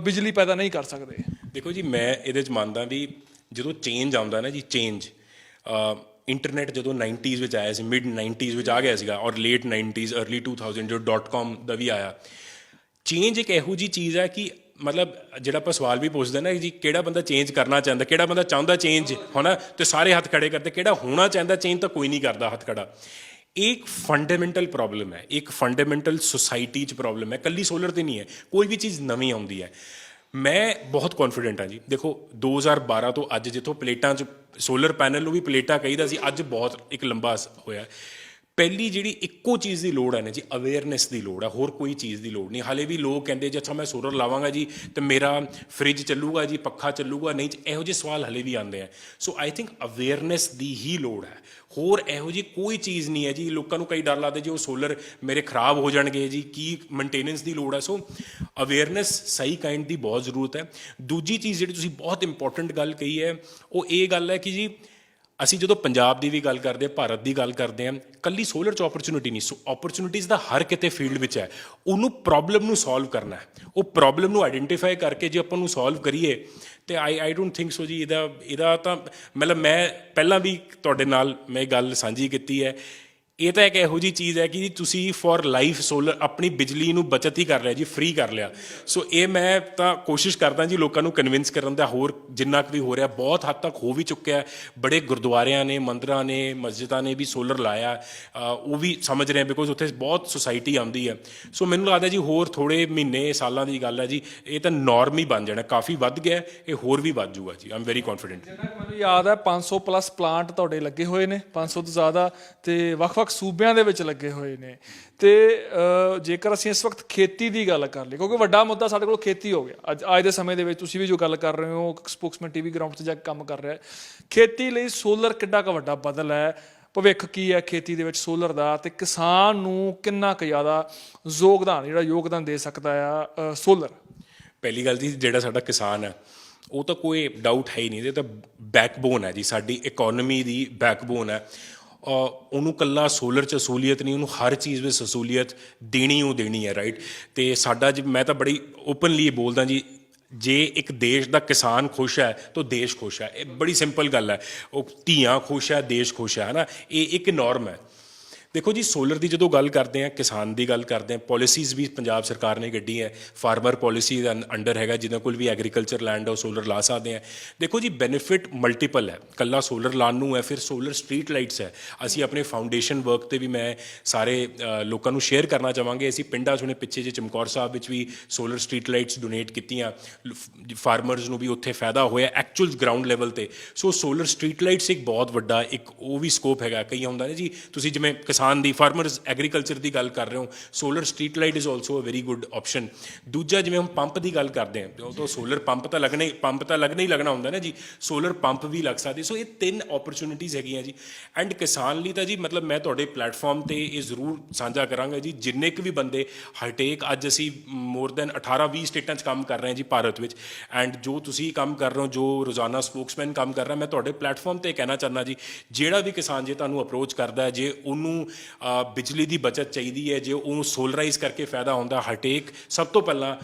ਬਿਜਲੀ ਪੈਦਾ ਨਹੀਂ ਕਰ ਸਕਦੇ? ਦੇਖੋ ਜੀ, ਮੈਂ ਇਹਦੇ 'ਚ ਮੰਨਦਾ ਵੀ ਜਦੋਂ ਚੇਂਜ ਆਉਂਦਾ ਨਾ ਜੀ, ਚੇਂਜ ਇੰਟਰਨੈਟ ਜਦੋਂ 90s ਵਿੱਚ ਆਇਆ ਸੀ, ਮਿਡ 90s ਵਿੱਚ ਆ ਗਿਆ ਸੀਗਾ, ਔਰ ਲੇਟ 90s ਅਰਲੀ 2000 ਜੋ .com ਦਾ ਵੀ ਆਇਆ। ਚੇਂਜ ਇੱਕ ਇਹੋ ਜਿਹੀ ਚੀਜ਼ ਹੈ ਕਿ ਮਤਲਬ ਜਿਹੜਾ ਆਪਾਂ ਸਵਾਲ ਵੀ ਪੁੱਛਦੇ ਨਾ ਜੀ, ਕਿਹੜਾ ਬੰਦਾ ਚੇਂਜ ਕਰਨਾ ਚਾਹੁੰਦਾ, ਕਿਹੜਾ ਬੰਦਾ ਚਾਹੁੰਦਾ ਚੇਂਜ ਹੋਣਾ, ਤੇ ਸਾਰੇ ਹੱਥ ਖੜੇ ਕਰਦੇ। ਕਿਹੜਾ ਹੋਣਾ ਚਾਹੁੰਦਾ ਚੇਂਜ ਤਾਂ ਕੋਈ ਨਹੀਂ ਕਰਦਾ ਹੱਥ ਖੜਾ। ਇਹ ਇੱਕ ਫੰਡਾਮੈਂਟਲ ਪ੍ਰੋਬਲਮ ਹੈ, ਇੱਕ ਫੰਡਾਮੈਂਟਲ ਸੁਸਾਇਟੀ 'ਚ ਪ੍ਰੋਬਲਮ ਹੈ, ਇਕੱਲੀ ਸੋਲਰ 'ਤੇ ਨਹੀਂ ਹੈ। ਕੋਈ ਵੀ ਚੀਜ਼ ਨਵੀਂ ਆਉਂਦੀ ਹੈ, ਮੈਂ ਬਹੁਤ ਕੌਨਫੀਡੈਂਟ ਹਾਂ ਜੀ। ਦੇਖੋ 2012 ਤੋਂ ਅੱਜ ਜਿੱਥੋਂ ਪਲੇਟਾਂ 'ਚ ਸੋਲਰ ਪੈਨਲ ਨੂੰ ਵੀ ਪਲੇਟਾਂ ਕਹੀਦਾ ਸੀ, ਅੱਜ ਬਹੁਤ ਇੱਕ ਲੰਬਾ ਹੋਇਆ। ਪਹਿਲੀ ਜਿਹੜੀ ਇੱਕੋ ਚੀਜ਼ ਦੀ ਲੋੜ ਹੈ ਨਾ ਜੀ, ਅਵੇਅਰਨੈਸ ਦੀ ਲੋੜ ਹੈ, ਹੋਰ ਕੋਈ ਚੀਜ਼ ਦੀ ਲੋੜ ਨਹੀਂ। ਹਾਲੇ ਵੀ ਲੋਕ ਕਹਿੰਦੇ ਜੀ ਅੱਛਾ ਮੈਂ ਸੋਲਰ ਲਾਵਾਂਗਾ ਜੀ ਅਤੇ ਮੇਰਾ ਫਰਿੱਜ ਚੱਲੂਗਾ ਜੀ, ਪੱਖਾ ਚੱਲੂਗਾ ਨਹੀਂ, ਇਹੋ ਜਿਹੇ ਸਵਾਲ ਹਾਲੇ ਵੀ ਆਉਂਦੇ ਆ। ਸੋ ਆਈ ਥਿੰਕ ਅਵੇਅਰਨੈਸ ਦੀ ਹੀ ਲੋੜ ਹੈ, ਹੋਰ ਇਹੋ ਜਿਹੀ ਕੋਈ ਚੀਜ਼ ਨਹੀਂ ਹੈ ਜੀ। ਲੋਕਾਂ ਨੂੰ ਕਈ ਡਰ ਲੱਗਦਾ ਜੀ ਉਹ ਸੋਲਰ ਮੇਰੇ ਖਰਾਬ ਹੋ ਜਾਣਗੇ ਜੀ, ਕੀ ਮੇਨਟੇਨੈਂਸ ਦੀ ਲੋੜ ਹੈ। ਸੋ ਅਵੇਅਰਨੈਸ ਸਹੀ ਕਾਇੰਡ ਦੀ ਬਹੁਤ ਜ਼ਰੂਰਤ ਹੈ। ਦੂਜੀ ਚੀਜ਼ ਜਿਹੜੀ ਤੁਸੀਂ ਬਹੁਤ ਇੰਪੋਰਟੈਂਟ ਗੱਲ ਕਹੀ ਹੈ, ਉਹ ਇਹ ਗੱਲ ਹੈ ਕਿ ਜੀ ਅਸੀਂ ਜਦੋਂ ਪੰਜਾਬ ਦੀ ਵੀ ਗੱਲ ਕਰਦੇ ਹਾਂ, ਭਾਰਤ ਦੀ ਗੱਲ ਕਰਦੇ ਹਾਂ, ਇਕੱਲੀ ਸੋਲਰ 'ਚ ਓਪਰਚੁਨਿਟੀ ਨਹੀਂ, ਓਪਰਚੁਨਿਟੀਜ਼ ਦਾ ਹਰ ਕਿਤੇ ਫੀਲਡ ਵਿੱਚ ਹੈ। ਉਹਨੂੰ ਪ੍ਰੋਬਲਮ ਨੂੰ ਸੋਲਵ ਕਰਨਾ ਹੈ, ਉਹ ਪ੍ਰੋਬਲਮ ਨੂੰ ਆਈਡੈਂਟੀਫਾਈ ਕਰਕੇ ਜੇ ਆਪਾਂ ਨੂੰ ਸੋਲਵ ਕਰੀਏ ਤੇ ਆਈ ਡੋਂਟ ਥਿੰਕ ਸੋ ਜੀ ਇਹਦਾ ਤਾਂ ਮਤਲਬ ਮੈਂ ਪਹਿਲਾਂ ਵੀ ਤੁਹਾਡੇ ਨਾਲ ਮੈਂ ਗੱਲ ਸਾਂਝੀ ਕੀਤੀ ਹੈ। ਇਹ ਤਾਂ ਇੱਕ ਇਹੋ ਜਿਹੀ ਚੀਜ਼ ਹੈ ਕਿ ਤੁਸੀਂ ਫॉर ਲਾਈਫ ਸੋਲਰ ਆਪਣੀ ਬਿਜਲੀ ਨੂੰ ਬਚਤ ਹੀ ਕਰ ਲਿਆ ਜੀ, ਫ੍ਰੀ ਕਰ ਲਿਆ। ਸੋ ਇਹ ਮੈਂ ਤਾਂ ਕੋਸ਼ਿਸ਼ ਕਰਦਾ ਜੀ ਲੋਕਾਂ ਨੂੰ ਕਨਵਿੰਸ ਕਰਨ ਦਾ, ਹੋਰ ਜਿੰਨਾ ਕੁ ਵੀ ਹੋ ਰਿਹਾ ਬਹੁਤ ਹੱਦ ਤੱਕ ਹੋ ਵੀ ਚੁੱਕਿਆ। ਬੜੇ ਗੁਰਦੁਆਰਿਆਂ ਨੇ, ਮੰਦਰਾਂ ਨੇ, ਮਸਜਿਦਾਂ ਨੇ ਵੀ ਸੋਲਰ ਲਾਇਆ, ਉਹ ਵੀ ਸਮਝ ਰਹੇ ਬਿਕੋਜ਼ ਉੱਥੇ ਬਹੁਤ ਸੁਸਾਇਟੀ ਆਉਂਦੀ ਹੈ। ਸੋ ਮੈਨੂੰ ਲੱਗਦਾ ਜੀ ਹੋਰ ਥੋੜ੍ਹੇ ਮਹੀਨੇ ਸਾਲਾਂ ਦੀ ਗੱਲ ਹੈ ਜੀ, ਇਹ ਤਾਂ ਨੋਰਮ ਹੀ ਬਣ ਜਾਣਾ, ਕਾਫੀ ਵੱਧ ਗਿਆ, ਇਹ ਹੋਰ ਵੀ ਵੱਧ ਜੂਗਾ ਜੀ। I am very confident. ਮੈਨੂੰ ਯਾਦ ਹੈ 500 ਪਲੱਸ ਪਲਾਂਟ ਤੁਹਾਡੇ ਲੱਗੇ ਹੋਏ ਨੇ, 500 ਤੋਂ ਜ਼ਿਆਦਾ, ਅਤੇ ਵੱਖ-ਵੱਖ ਸੂਬਿਆਂ ਦੇ ਵਿੱਚ ਲੱਗੇ ਹੋਏ ਨੇ। ਅਤੇ ਜੇਕਰ ਅਸੀਂ ਇਸ ਵਕਤ ਖੇਤੀ ਦੀ ਗੱਲ ਕਰ ਲਈ, ਕਿਉਂਕਿ ਵੱਡਾ ਮੁੱਦਾ ਸਾਡੇ ਕੋਲ ਖੇਤੀ ਹੋ ਗਿਆ ਅੱਜ ਦੇ ਸਮੇਂ ਦੇ ਵਿੱਚ, ਤੁਸੀਂ ਵੀ ਜੋ ਗੱਲ ਕਰ ਰਹੇ ਹੋ, ਸਪੋਕਸਮੈਨ TV ਗਰਾਊਂਡ 'ਤੇ ਜਾ ਕੇ ਕੰਮ ਕਰ ਰਿਹਾ। ਖੇਤੀ ਲਈ ਸੋਲਰ ਕਿੱਡਾ ਕੁ ਵੱਡਾ ਬਦਲ ਹੈ, ਭਵਿੱਖ ਕੀ ਹੈ ਖੇਤੀ ਦੇ ਵਿੱਚ ਸੋਲਰ ਦਾ, ਅਤੇ ਕਿਸਾਨ ਨੂੰ ਕਿੰਨਾ ਕੁ ਜ਼ਿਆਦਾ ਯੋਗਦਾਨ ਦੇ ਸਕਦਾ ਆ ਸੋਲਰ? ਪਹਿਲੀ ਗੱਲ ਜੀ, ਜਿਹੜਾ ਸਾਡਾ ਕਿਸਾਨ ਹੈ ਉਹ ਤਾਂ ਕੋਈ ਡਾਊਟ ਹੈ ਹੀ ਨਹੀਂ, ਇਹ ਤਾਂ ਬੈਕਬੋਨ ਹੈ ਜੀ, ਸਾਡੀ ਇਕੋਨਮੀ ਦੀ ਬੈਕਬੋਨ ਹੈ। ਉਹਨੂੰ ਇਕੱਲਾ ਸੋਲਰ 'ਚ ਅਸੂਲੀਅਤ ਨਹੀਂ, ਉਹਨੂੰ ਹਰ ਚੀਜ਼ ਵਿੱਚ ਅਸੂਲੀਅਤ ਦੇਣੀ ਹੈ, ਰਾਈਟ। ਅਤੇ ਸਾਡਾ ਮੈਂ ਤਾਂ ਬੜੀ ਓਪਨਲੀ ਬੋਲਦਾ ਜੀ, ਜੇ ਇੱਕ ਦੇਸ਼ ਦਾ ਕਿਸਾਨ ਖੁਸ਼ ਹੈ ਤਾਂ ਦੇਸ਼ ਖੁਸ਼ ਹੈ। ਇਹ ਬੜੀ ਸਿੰਪਲ ਗੱਲ ਹੈ, ਉਹ ਧੀਆਂ ਖੁਸ਼ ਹੈ, ਦੇਸ਼ ਖੁਸ਼ ਹੈ ਨਾ, ਇਹ ਇੱਕ ਨੋਰਮ ਹੈ। ਦੇਖੋ ਜੀ, ਸੋਲਰ ਦੀ ਜਦੋਂ ਗੱਲ ਕਰਦੇ ਹਾਂ, ਕਿਸਾਨ ਦੀ ਗੱਲ ਕਰਦੇ ਹਾਂ, ਪੋਲਿਸੀਜ਼ ਵੀ ਪੰਜਾਬ ਸਰਕਾਰ ਨੇ ਕੱਢੀ ਹੈ। ਫਾਰਮਰ ਪੋਲਿਸੀ ਦਾ ਅੰਡਰ ਹੈਗਾ, ਜਿਹਨਾਂ ਕੋਲ ਵੀ ਐਗਰੀਕਲਚਰ ਲੈਂਡ ਹੈ ਉਹ ਸੋਲਰ ਲਾ ਸਕਦੇ ਆ। ਦੇਖੋ ਜੀ, ਬੈਨੀਫਿਟ ਮਲਟੀਪਲ ਹੈ, ਇਕੱਲਾ ਸੋਲਰ ਲਾਉਣ ਨੂੰ ਹੈ, ਫਿਰ ਸੋਲਰ ਸਟਰੀਟ ਲਾਈਟਸ ਹੈ। ਅਸੀਂ ਆਪਣੇ ਫਾਊਂਡੇਸ਼ਨ ਵਰਕ 'ਤੇ ਵੀ ਮੈਂ ਸਾਰੇ ਲੋਕਾਂ ਨੂੰ ਸ਼ੇਅਰ ਕਰਨਾ ਚਾਹਾਂਗੇ। ਅਸੀਂ ਪਿੰਡਾਂ 'ਚ ਹੁਣੇ ਪਿੱਛੇ ਜੇ ਚਮਕੌਰ ਸਾਹਿਬ ਵਿੱਚ ਵੀ ਸੋਲਰ ਸਟਰੀਟ ਲਾਈਟਸ ਡੋਨੇਟ ਕੀਤੀਆਂ, ਫਾਰਮਰਸ ਨੂੰ ਵੀ ਉੱਥੇ ਫਾਇਦਾ ਹੋਇਆ ਐਕਚੁਅਲ ਗਰਾਊਂਡ ਲੈਵਲ 'ਤੇ। ਸੋ ਸੋਲਰ ਸਟਰੀਟ ਲਾਈਟਸ ਇੱਕ ਬਹੁਤ ਵੱਡਾ ਇੱਕ ਉਹ ਵੀ ਸਕੋਪ ਹੈਗਾ। ਕਈ ਹੁੰਦਾ ਨੇ ਜੀ, ਤੁਸੀਂ ਜਿਵੇਂ ਕਿਸਾਨ ਦੀ, ਫਾਰਮਰਸ ਐਗਰੀਕਲਚਰ ਦੀ ਗੱਲ ਕਰ ਰਹੇ ਹੋ, solar street light is also a very good option. ਦੂਜਾ, ਜਿਵੇਂ ਹੁਣ ਪੰਪ ਦੀ ਗੱਲ ਕਰਦੇ ਹਾਂ, ਉਹ ਤਾਂ ਸੋਲਰ ਪੰਪ ਤਾਂ ਲੱਗਣਾ ਹੀ ਲੱਗਣਾ ਹੁੰਦਾ ਨਾ ਜੀ, ਸੋਲਰ ਪੰਪ ਵੀ ਲੱਗ ਸਕਦੇ। ਸੋ ਇਹ 3 ਓਪਰਚੁਨਿਟੀਜ਼ ਹੈਗੀਆਂ ਜੀ। ਐਂਡ ਕਿਸਾਨ ਲਈ ਤਾਂ ਜੀ ਮਤਲਬ ਮੈਂ ਤੁਹਾਡੇ ਪਲੈਟਫਾਰਮ 'ਤੇ ਇਹ ਜ਼ਰੂਰ ਸਾਂਝਾ ਕਰਾਂਗਾ ਜੀ, ਜਿੰਨੇ ਕੁ ਵੀ ਬੰਦੇ ਹਾਈਟੇਕ, ਅੱਜ ਅਸੀਂ ਮੋਰ ਦੈਨ 18-20 ਸਟੇਟਾਂ 'ਚ ਕੰਮ ਕਰ ਰਹੇ ਹਾਂ ਜੀ ਭਾਰਤ ਵਿੱਚ। ਐਂਡ ਜੋ ਤੁਸੀਂ ਕੰਮ ਕਰ ਰਹੇ ਹੋ, ਜੋ ਰੋਜ਼ਾਨਾ ਸਪੋਕਸਮੈਨ ਕੰਮ ਕਰ ਰਿਹਾ, ਮੈਂ ਤੁਹਾਡੇ ਪਲੈਟਫਾਰਮ 'ਤੇ ਕਹਿਣਾ ਚਾਹੁੰਦਾ ਜੀ, ਜਿਹੜਾ ਵੀ ਕਿਸਾਨ ਜੇ ਤੁਹਾਨੂੰ ਅਪਰੋਚ ਕਰਦਾ ਹੈ, ਜੇ ਉਹਨੂੰ ਬਿਜਲੀ ਦੀ ਬਚਤ ਚਾਹੀਦੀ ਹੈ, ਜੇ ਉਹਨੂੰ ਸੋਲਰਾਈਜ਼ ਕਰਕੇ ਫਾਇਦਾ ਹੁੰਦਾ, ਹਰਟੇਕ ਸਭ ਤੋਂ ਪਹਿਲਾਂ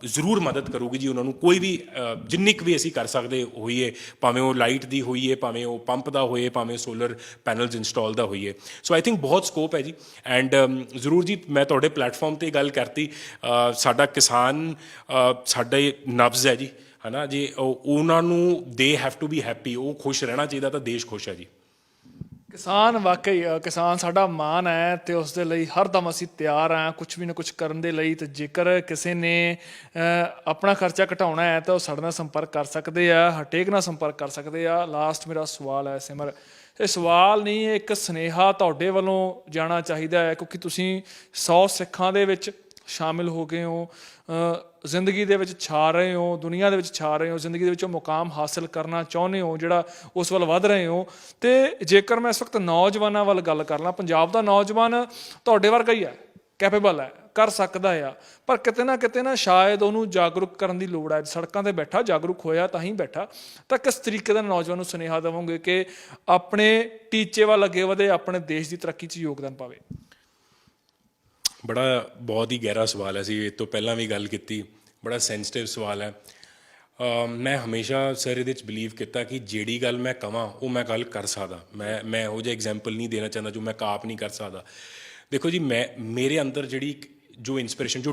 ਜ਼ਰੂਰ ਮਦਦ ਕਰੂਗੀ ਜੀ ਉਹਨਾਂ ਨੂੰ। ਕੋਈ ਵੀ ਜਿੰਨੀ ਕੁ ਵੀ ਅਸੀਂ ਕਰ ਸਕਦੇ ਹੋਈਏ, ਭਾਵੇਂ ਉਹ ਲਾਈਟ ਦੀ ਹੋਈਏ, ਭਾਵੇਂ ਉਹ ਪੰਪ ਦਾ ਹੋਏ, ਭਾਵੇਂ ਸੋਲਰ ਪੈਨਲਸ ਇੰਸਟਾਲ ਦਾ ਹੋਈਏ। ਸੋ ਆਈ ਥਿੰਕ ਬਹੁਤ ਸਕੋਪ ਹੈ ਜੀ। ਐਂਡ ਜ਼ਰੂਰ ਜੀ, ਮੈਂ ਤੁਹਾਡੇ ਪਲੇਟਫਾਰਮ 'ਤੇ ਗੱਲ ਕਰਤੀ, ਸਾਡਾ ਕਿਸਾਨ ਸਾਡੇ ਨਬਜ਼ ਹੈ ਜੀ, ਹੈ ਨਾ ਜੀ। ਉਹਨਾਂ ਨੂੰ they have to be happy, ਉਹ ਖੁਸ਼ ਰਹਿਣਾ ਚਾਹੀਦਾ ਤਾਂ ਦੇਸ਼ ਖੁਸ਼ ਹੈ ਜੀ। ਕਿਸਾਨ ਵਾਕਈ ਕਿਸਾਨ ਸਾਡਾ ਮਾਣ ਹੈ ਤੇ ਉਸ ਦੇ ਲਈ ਹਰ ਦਮ ਅਸੀਂ ਤਿਆਰ ਹਾਂ ਕੁਛ ਵੀ ਨਾ ਕੁਛ ਕਰਨ ਦੇ ਲਈ। ਤੇ ਜੇਕਰ ਕਿਸੇ ਨੇ ਆਪਣਾ ਖਰਚਾ ਘਟਾਉਣਾ ਹੈ ਤਾਂ ਉਹ ਸਾਡੇ ਨਾਲ ਸੰਪਰਕ ਕਰ ਸਕਦੇ ਆ, ਹਰਟੇਕ ਨਾਲ ਸੰਪਰਕ ਕਰ ਸਕਦੇ ਆ। ਲਾਸਟ ਮੇਰਾ ਸਵਾਲ ਹੈ ਸਿਮਰ, ਇਹ ਸਵਾਲ ਨਹੀਂ, ਇੱਕ ਸੁਨੇਹਾ ਤੁਹਾਡੇ ਵੱਲੋਂ ਜਾਣਾ ਚਾਹੀਦਾ ਹੈ, ਕਿਉਂਕਿ ਤੁਸੀਂ 100 ਸਿੱਖਾਂ ਦੇ ਵਿੱਚ ਸ਼ਾਮਿਲ ਹੋ ਗਏ ਹੋ, ਜ਼ਿੰਦਗੀ ਦੇ ਵਿੱਚ ਛਾ ਰਹੇ ਹੋ, ਦੁਨੀਆ ਦੇ ਵਿੱਚ ਛਾ ਰਹੇ ਹੋ, ਜ਼ਿੰਦਗੀ ਦੇ ਵਿੱਚ ਉਹ ਮੁਕਾਮ ਹਾਸਿਲ ਕਰਨਾ ਚਾਹੁੰਦੇ ਹੋ ਜਿਹੜਾ ਉਸ ਵੱਲ ਵੱਧ ਰਹੇ ਹੋ। ਤੇ ਜੇਕਰ ਮੈਂ ਇਸ ਵਕਤ ਨੌਜਵਾਨਾਂ ਵੱਲ ਗੱਲ ਕਰ ਲਾਂ, ਪੰਜਾਬ ਦਾ ਨੌਜਵਾਨ ਤੁਹਾਡੇ ਵਰਗਾ ਹੀ ਹੈ, ਕੈਪੇਬਲ ਹੈ, ਕਰ ਸਕਦਾ ਆ, ਪਰ ਕਿਤੇ ਨਾ ਸ਼ਾਇਦ ਉਹਨੂੰ ਜਾਗਰੂਕ ਕਰਨ ਦੀ ਲੋੜ ਹੈ। ਸੜਕਾਂ ਤੇ ਬੈਠਾ, ਜਾਗਰੂਕ ਹੋਇਆ ਤਾਂ ਹੀ ਬੈਠਾ। ਤਾਂ ਕਿਸ ਤਰੀਕੇ ਦਾ ਨੌਜਵਾਨ ਨੂੰ ਸੁਨੇਹਾ ਦੇਵੋਗੇ ਕਿ ਆਪਣੇ ਟੀਚੇ ਵੱਲ ਅੱਗੇ ਵਧੇ, ਆਪਣੇ ਦੇਸ਼ ਦੀ ਤਰੱਕੀ 'ਚ ਯੋਗਦਾਨ ਪਾਵੇ? ਬਹੁਤ ਹੀ ਗਹਿਰਾ ਸਵਾਲ ਹੈ ਸੀ, ਇਹ ਤੋਂ ਪਹਿਲਾਂ ਵੀ ਗੱਲ ਕੀਤੀ, ਬੜਾ ਸੈਂਸਿਟਿਵ ਸਵਾਲ ਹੈ। ਮੈਂ ਹਮੇਸ਼ਾ ਸਰ ਇਹਦੇ 'ਚ ਬਿਲੀਵ ਕੀਤਾ ਕਿ ਜਿਹੜੀ ਗੱਲ ਮੈਂ ਕਹਾਂ ਉਹ ਮੈਂ ਗੱਲ ਕਰ ਸਕਦਾ। ਮੈਂ ਇਹੋ ਜਿਹਾ ਐਗਜ਼ਾਮਪਲ ਨਹੀਂ ਦੇਣਾ ਚਾਹੁੰਦਾ ਜੋ ਮੈਂ ਕਾਪ ਨਹੀਂ ਕਰ ਸਕਦਾ। ਦੇਖੋ ਜੀ, ਮੇਰੇ ਅੰਦਰ ਜਿਹੜੀ ਜੋ ਇੰਸਪੀਰੇਸ਼ਨ, ਜੋ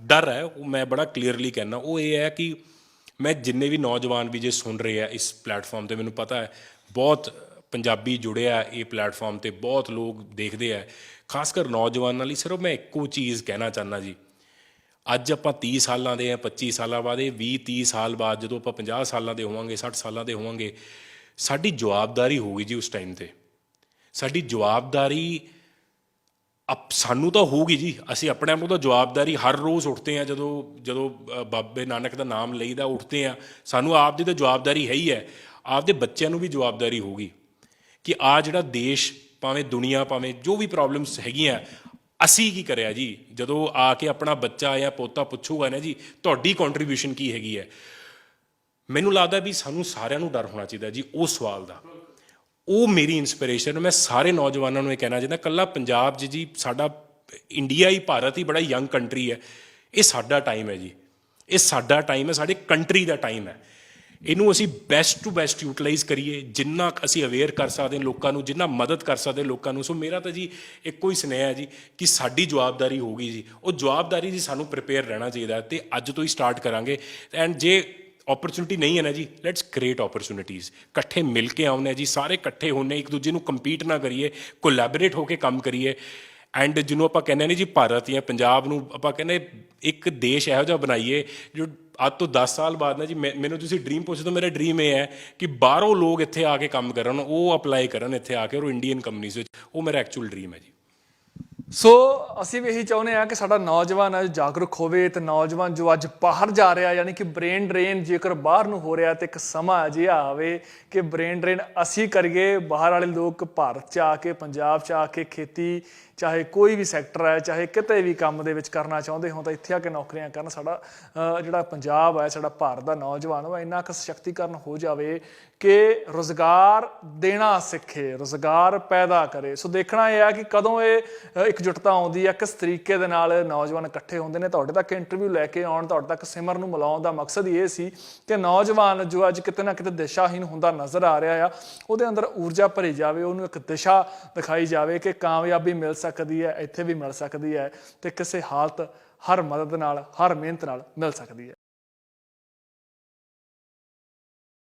ਡਰ ਹੈ, ਉਹ ਮੈਂ ਬੜਾ ਕਲੀਅਰਲੀ ਕਹਿਣਾ, ਉਹ ਇਹ ਹੈ ਕਿ ਮੈਂ ਜਿੰਨੇ ਵੀ ਨੌਜਵਾਨ ਵੀ ਜੇ ਸੁਣ ਰਹੇ ਆ ਇਸ ਪਲੇਟਫਾਰਮ 'ਤੇ, ਮੈਨੂੰ ਪਤਾ ਹੈ ਬਹੁਤ ਪੰਜਾਬੀ ਜੁੜਿਆ ਇਹ ਪਲੇਟਫਾਰਮ 'ਤੇ, ਬਹੁਤ ਲੋਕ ਦੇਖਦੇ ਆ, ਖਾਸ ਕਰ ਨੌਜਵਾਨਾਂ ਲਈ ਸਿਰਫ ਮੈਂ ਇੱਕੋ ਚੀਜ਼ ਕਹਿਣਾ ਚਾਹੁੰਦਾ ਜੀ। ਅੱਜ ਆਪਾਂ 30 ਸਾਲਾਂ ਦੇ ਆ, 25 ਸਾਲਾਂ ਬਾਅਦ, ਇਹ 20-30 ਸਾਲ ਬਾਅਦ ਜਦੋਂ ਆਪਾਂ 50 ਸਾਲਾਂ ਦੇ ਹੋਵਾਂਗੇ, 60 ਸਾਲਾਂ ਦੇ ਹੋਵਾਂਗੇ, ਸਾਡੀ ਜਵਾਬਦਾਰੀ ਹੋਊਗੀ ਜੀ ਉਸ ਟਾਈਮ 'ਤੇ। ਸਾਡੀ ਜਵਾਬਦਾਰੀ ਸਾਨੂੰ ਤਾਂ ਹੋਊਗੀ ਜੀ, ਅਸੀਂ ਆਪਣੇ ਆਪ ਨੂੰ ਤਾਂ ਜਵਾਬਦਾਰੀ ਹਰ ਰੋਜ਼ ਉੱਠਦੇ ਹਾਂ, ਜਦੋਂ ਬਾਬੇ ਨਾਨਕ ਦਾ ਨਾਮ ਲਈਦਾ ਉੱਠਦੇ ਹਾਂ, ਸਾਨੂੰ ਆਪ ਦੀ ਤਾਂ ਜਵਾਬਦਾਰੀ ਹੈ ਹੀ ਹੈ। ਆਪਦੇ ਬੱਚਿਆਂ ਨੂੰ ਵੀ ਜਵਾਬਦਾਰੀ ਹੋਊਗੀ ਕਿ ਆਹ ਜਿਹੜਾ ਦੇਸ਼, ਭਾਵੇਂ ਦੁਨੀਆ, ਭਾਵੇਂ ਜੋ ਵੀ ਪ੍ਰੋਬਲਮਸ ਹੈਗੀਆਂ, ਅਸੀਂ ਕੀ ਕਰਿਆ ਜੀ। ਜਦੋਂ ਆ ਕੇ ਆਪਣਾ ਬੱਚਾ ਜਾਂ ਪੋਤਾ ਪੁੱਛੂਗਾ ਨਾ ਜੀ ਤੁਹਾਡੀ ਕੰਟਰੀਬਿਊਸ਼ਨ ਕੀ ਹੈਗੀ ਹੈ, ਮੈਨੂੰ ਲੱਗਦਾ ਵੀ ਸਾਨੂੰ ਸਾਰਿਆਂ ਨੂੰ ਡਰ ਹੋਣਾ ਚਾਹੀਦਾ ਜੀ ਉਸ ਸਵਾਲ ਦਾ। ਉਹ ਮੇਰੀ ਇੰਸਪੀਰੇਸ਼ਨ। ਮੈਂ ਸਾਰੇ ਨੌਜਵਾਨਾਂ ਨੂੰ ਇਹ ਕਹਿਣਾ ਚਾਹੁੰਦਾ, ਇਕੱਲਾ ਪੰਜਾਬ 'ਚ ਜੀ, ਸਾਡਾ ਇੰਡੀਆ ਹੀ, ਭਾਰਤ ਹੀ ਬੜਾ ਯੰਗ ਕੰਟਰੀ ਹੈ। ਇਹ ਸਾਡਾ ਟਾਈਮ ਹੈ ਜੀ, ਇਹ ਸਾਡਾ ਟਾਈਮ ਹੈ, ਸਾਡੇ ਕੰਟਰੀ ਦਾ ਟਾਈਮ ਹੈ। ਇਹਨੂੰ ਅਸੀਂ ਬੈਸਟ ਟੂ ਬੈਸਟ ਯੂਟੀਲਾਈਜ਼ ਕਰੀਏ, ਜਿੰਨਾ ਅਸੀਂ ਅਵੇਅਰ ਕਰ ਸਕਦੇ ਲੋਕਾਂ ਨੂੰ, ਜਿੰਨਾ ਮਦਦ ਕਰ ਸਕਦੇ ਲੋਕਾਂ ਨੂੰ। ਸੋ ਮੇਰਾ ਤਾਂ ਜੀ ਇੱਕੋ ਹੀ ਸੁਨੇਹਾ ਹੈ ਜੀ ਕਿ ਸਾਡੀ ਜਵਾਬਦਾਰੀ ਹੋਊਗੀ ਜੀ, ਉਹ ਜਵਾਬਦਾਰੀ ਜੀ ਸਾਨੂੰ ਪ੍ਰਿਪੇਅਰ ਰਹਿਣਾ ਚਾਹੀਦਾ ਅਤੇ ਅੱਜ ਤੋਂ ਹੀ ਸਟਾਰਟ ਕਰਾਂਗੇ। ਐਂਡ ਜੇ ਓਪਰਚੁਨਿਟੀ ਨਹੀਂ ਹੈ ਨਾ ਜੀ, ਲੈਟਸ ਕ੍ਰੀਏਟ ਓਪਰਚੁਨਿਟੀਜ਼। ਇਕੱਠੇ ਮਿਲ ਕੇ ਆਉਂਦੇ ਜੀ, ਸਾਰੇ ਇਕੱਠੇ ਹੁੰਦੇ, ਇੱਕ ਦੂਜੇ ਨੂੰ ਕੰਪੀਟ ਨਾ ਕਰੀਏ, ਕੋਲੈਬੋਰੇਟ ਹੋ ਕੇ ਕੰਮ ਕਰੀਏ। ਐਂਡ ਜਿਹਨੂੰ ਆਪਾਂ ਕਹਿੰਦੇ ਨੇ ਜੀ ਭਾਰਤ ਜਾਂ ਪੰਜਾਬ ਨੂੰ ਆਪਾਂ ਕਹਿੰਦੇ ਇੱਕ ਦੇਸ਼ ਇਹੋ ਜਿਹਾ ਬਣਾਈਏ ਜੋ ਅੱਜ ਤੋਂ 10 ਸਾਲ ਬਾਅਦ ਨਾ ਜੀ, ਮੈਨੂੰ ਤੁਸੀਂ ਡਰੀਮ ਪੁੱਛਦੇ ਹੋ, ਮੇਰਾ ਡਰੀਮ ਇਹ ਹੈ ਕਿ ਬਾਹਰੋਂ ਲੋਕ ਇੱਥੇ ਆ ਕੇ ਕੰਮ ਕਰਨ, ਉਹ ਅਪਲਾਈ ਕਰਨ ਇੱਥੇ ਆ ਕੇ, ਔਰ ਇੰਡੀਅਨ ਕੰਪਨੀਜ਼ ਵਿੱਚ। ਉਹ ਮੇਰਾ ਐਕਚੁਅਲ ਡਰੀਮ ਹੈ ਜੀ। ਸੋ ਅਸੀਂ ਵੀ ਇਹੀ ਚਾਹੁੰਦੇ ਹਾਂ ਕਿ ਸਾਡਾ ਨੌਜਵਾਨ ਜਾਗਰੂਕ ਹੋਵੇ। ਤੇ ਨੌਜਵਾਨ ਜੋ ਅੱਜ ਬਾਹਰ ਜਾ ਰਿਹਾ, ਯਾਨੀ ਕਿ ਬ੍ਰੇਨ ਡਰੇਨ ਜੇਕਰ ਬਾਹਰ ਨੂੰ ਹੋ ਰਿਹਾ, ਤੇ ਇੱਕ ਸਮਾਂ ਅਜਿਹਾ ਆਵੇ ਕਿ ਬ੍ਰੇਨ ਡਰੇਨ ਅਸੀਂ ਕਰੀਏ। ਬਾਹਰ ਵਾਲੇ ਲੋਕ ਭਾਰਤ 'ਚ ਆ ਕੇ, ਪੰਜਾਬ 'ਚ ਆ ਕੇ, ਖੇਤੀ ਚਾਹੇ ਕੋਈ ਵੀ ਸੈਕਟਰ ਹੈ, ਚਾਹੇ ਕਿਤੇ ਵੀ ਕੰਮ ਦੇ ਵਿੱਚ ਕਰਨਾ ਚਾਹੁੰਦੇ ਹੋ, ਤਾਂ ਇੱਥੇ ਆ ਕੇ ਨੌਕਰੀਆਂ ਕਰਨ। ਸਾਡਾ ਜਿਹੜਾ ਪੰਜਾਬ ਹੈ, ਸਾਡਾ ਭਾਰਤ ਦਾ ਨੌਜਵਾਨ ਵਾ, ਇੰਨਾ ਕੁ ਸਸ਼ਕਤੀਕਰਨ ਹੋ ਜਾਵੇ ਕਿ ਰੁਜ਼ਗਾਰ ਦੇਣਾ ਸਿੱਖੇ, ਰੁਜ਼ਗਾਰ ਪੈਦਾ ਕਰੇ। ਸੋ ਦੇਖਣਾ ਇਹ ਹੈ ਕਿ ਕਦੋਂ ਇਹ ਇਕਜੁੱਟਤਾ ਆਉਂਦੀ ਹੈ, ਕਿਸ ਤਰੀਕੇ ਦੇ ਨਾਲ ਨੌਜਵਾਨ ਇਕੱਠੇ ਹੁੰਦੇ ਨੇ। ਤੁਹਾਡੇ ਤੱਕ ਇੰਟਰਵਿਊ ਲੈ ਕੇ ਆਉਣ, ਤੁਹਾਡੇ ਤੱਕ ਸਿਮਰ ਨੂੰ ਮਿਲਾਉਣ ਦਾ ਮਕਸਦ ਇਹ ਸੀ ਕਿ ਨੌਜਵਾਨ ਜੋ ਅੱਜ ਕਿਤੇ ਨਾ ਕਿਤੇ ਦਿਸ਼ਾਹੀਨ ਹੁੰਦਾ ਨਜ਼ਰ ਆ ਰਿਹਾ ਆ, ਉਹਦੇ ਅੰਦਰ ਊਰਜਾ ਭਰੀ ਜਾਵੇ, ਉਹਨੂੰ ਇੱਕ ਦਿਸ਼ਾ ਦਿਖਾਈ ਜਾਵੇ ਕਿ ਕਾਮਯਾਬੀ ਮਿਲ ਸਕਦੀ ਹੈ, ਇੱਥੇ ਵੀ ਮਿਲ ਸਕਦੀ ਹੈ, ਤੇ ਕਿਸੇ ਹਾਲਤ ਹਰ ਮਦਦ ਨਾਲ, ਹਰ ਮਿਹਨਤ ਨਾਲ ਮਿਲ ਸਕਦੀ ਹੈ।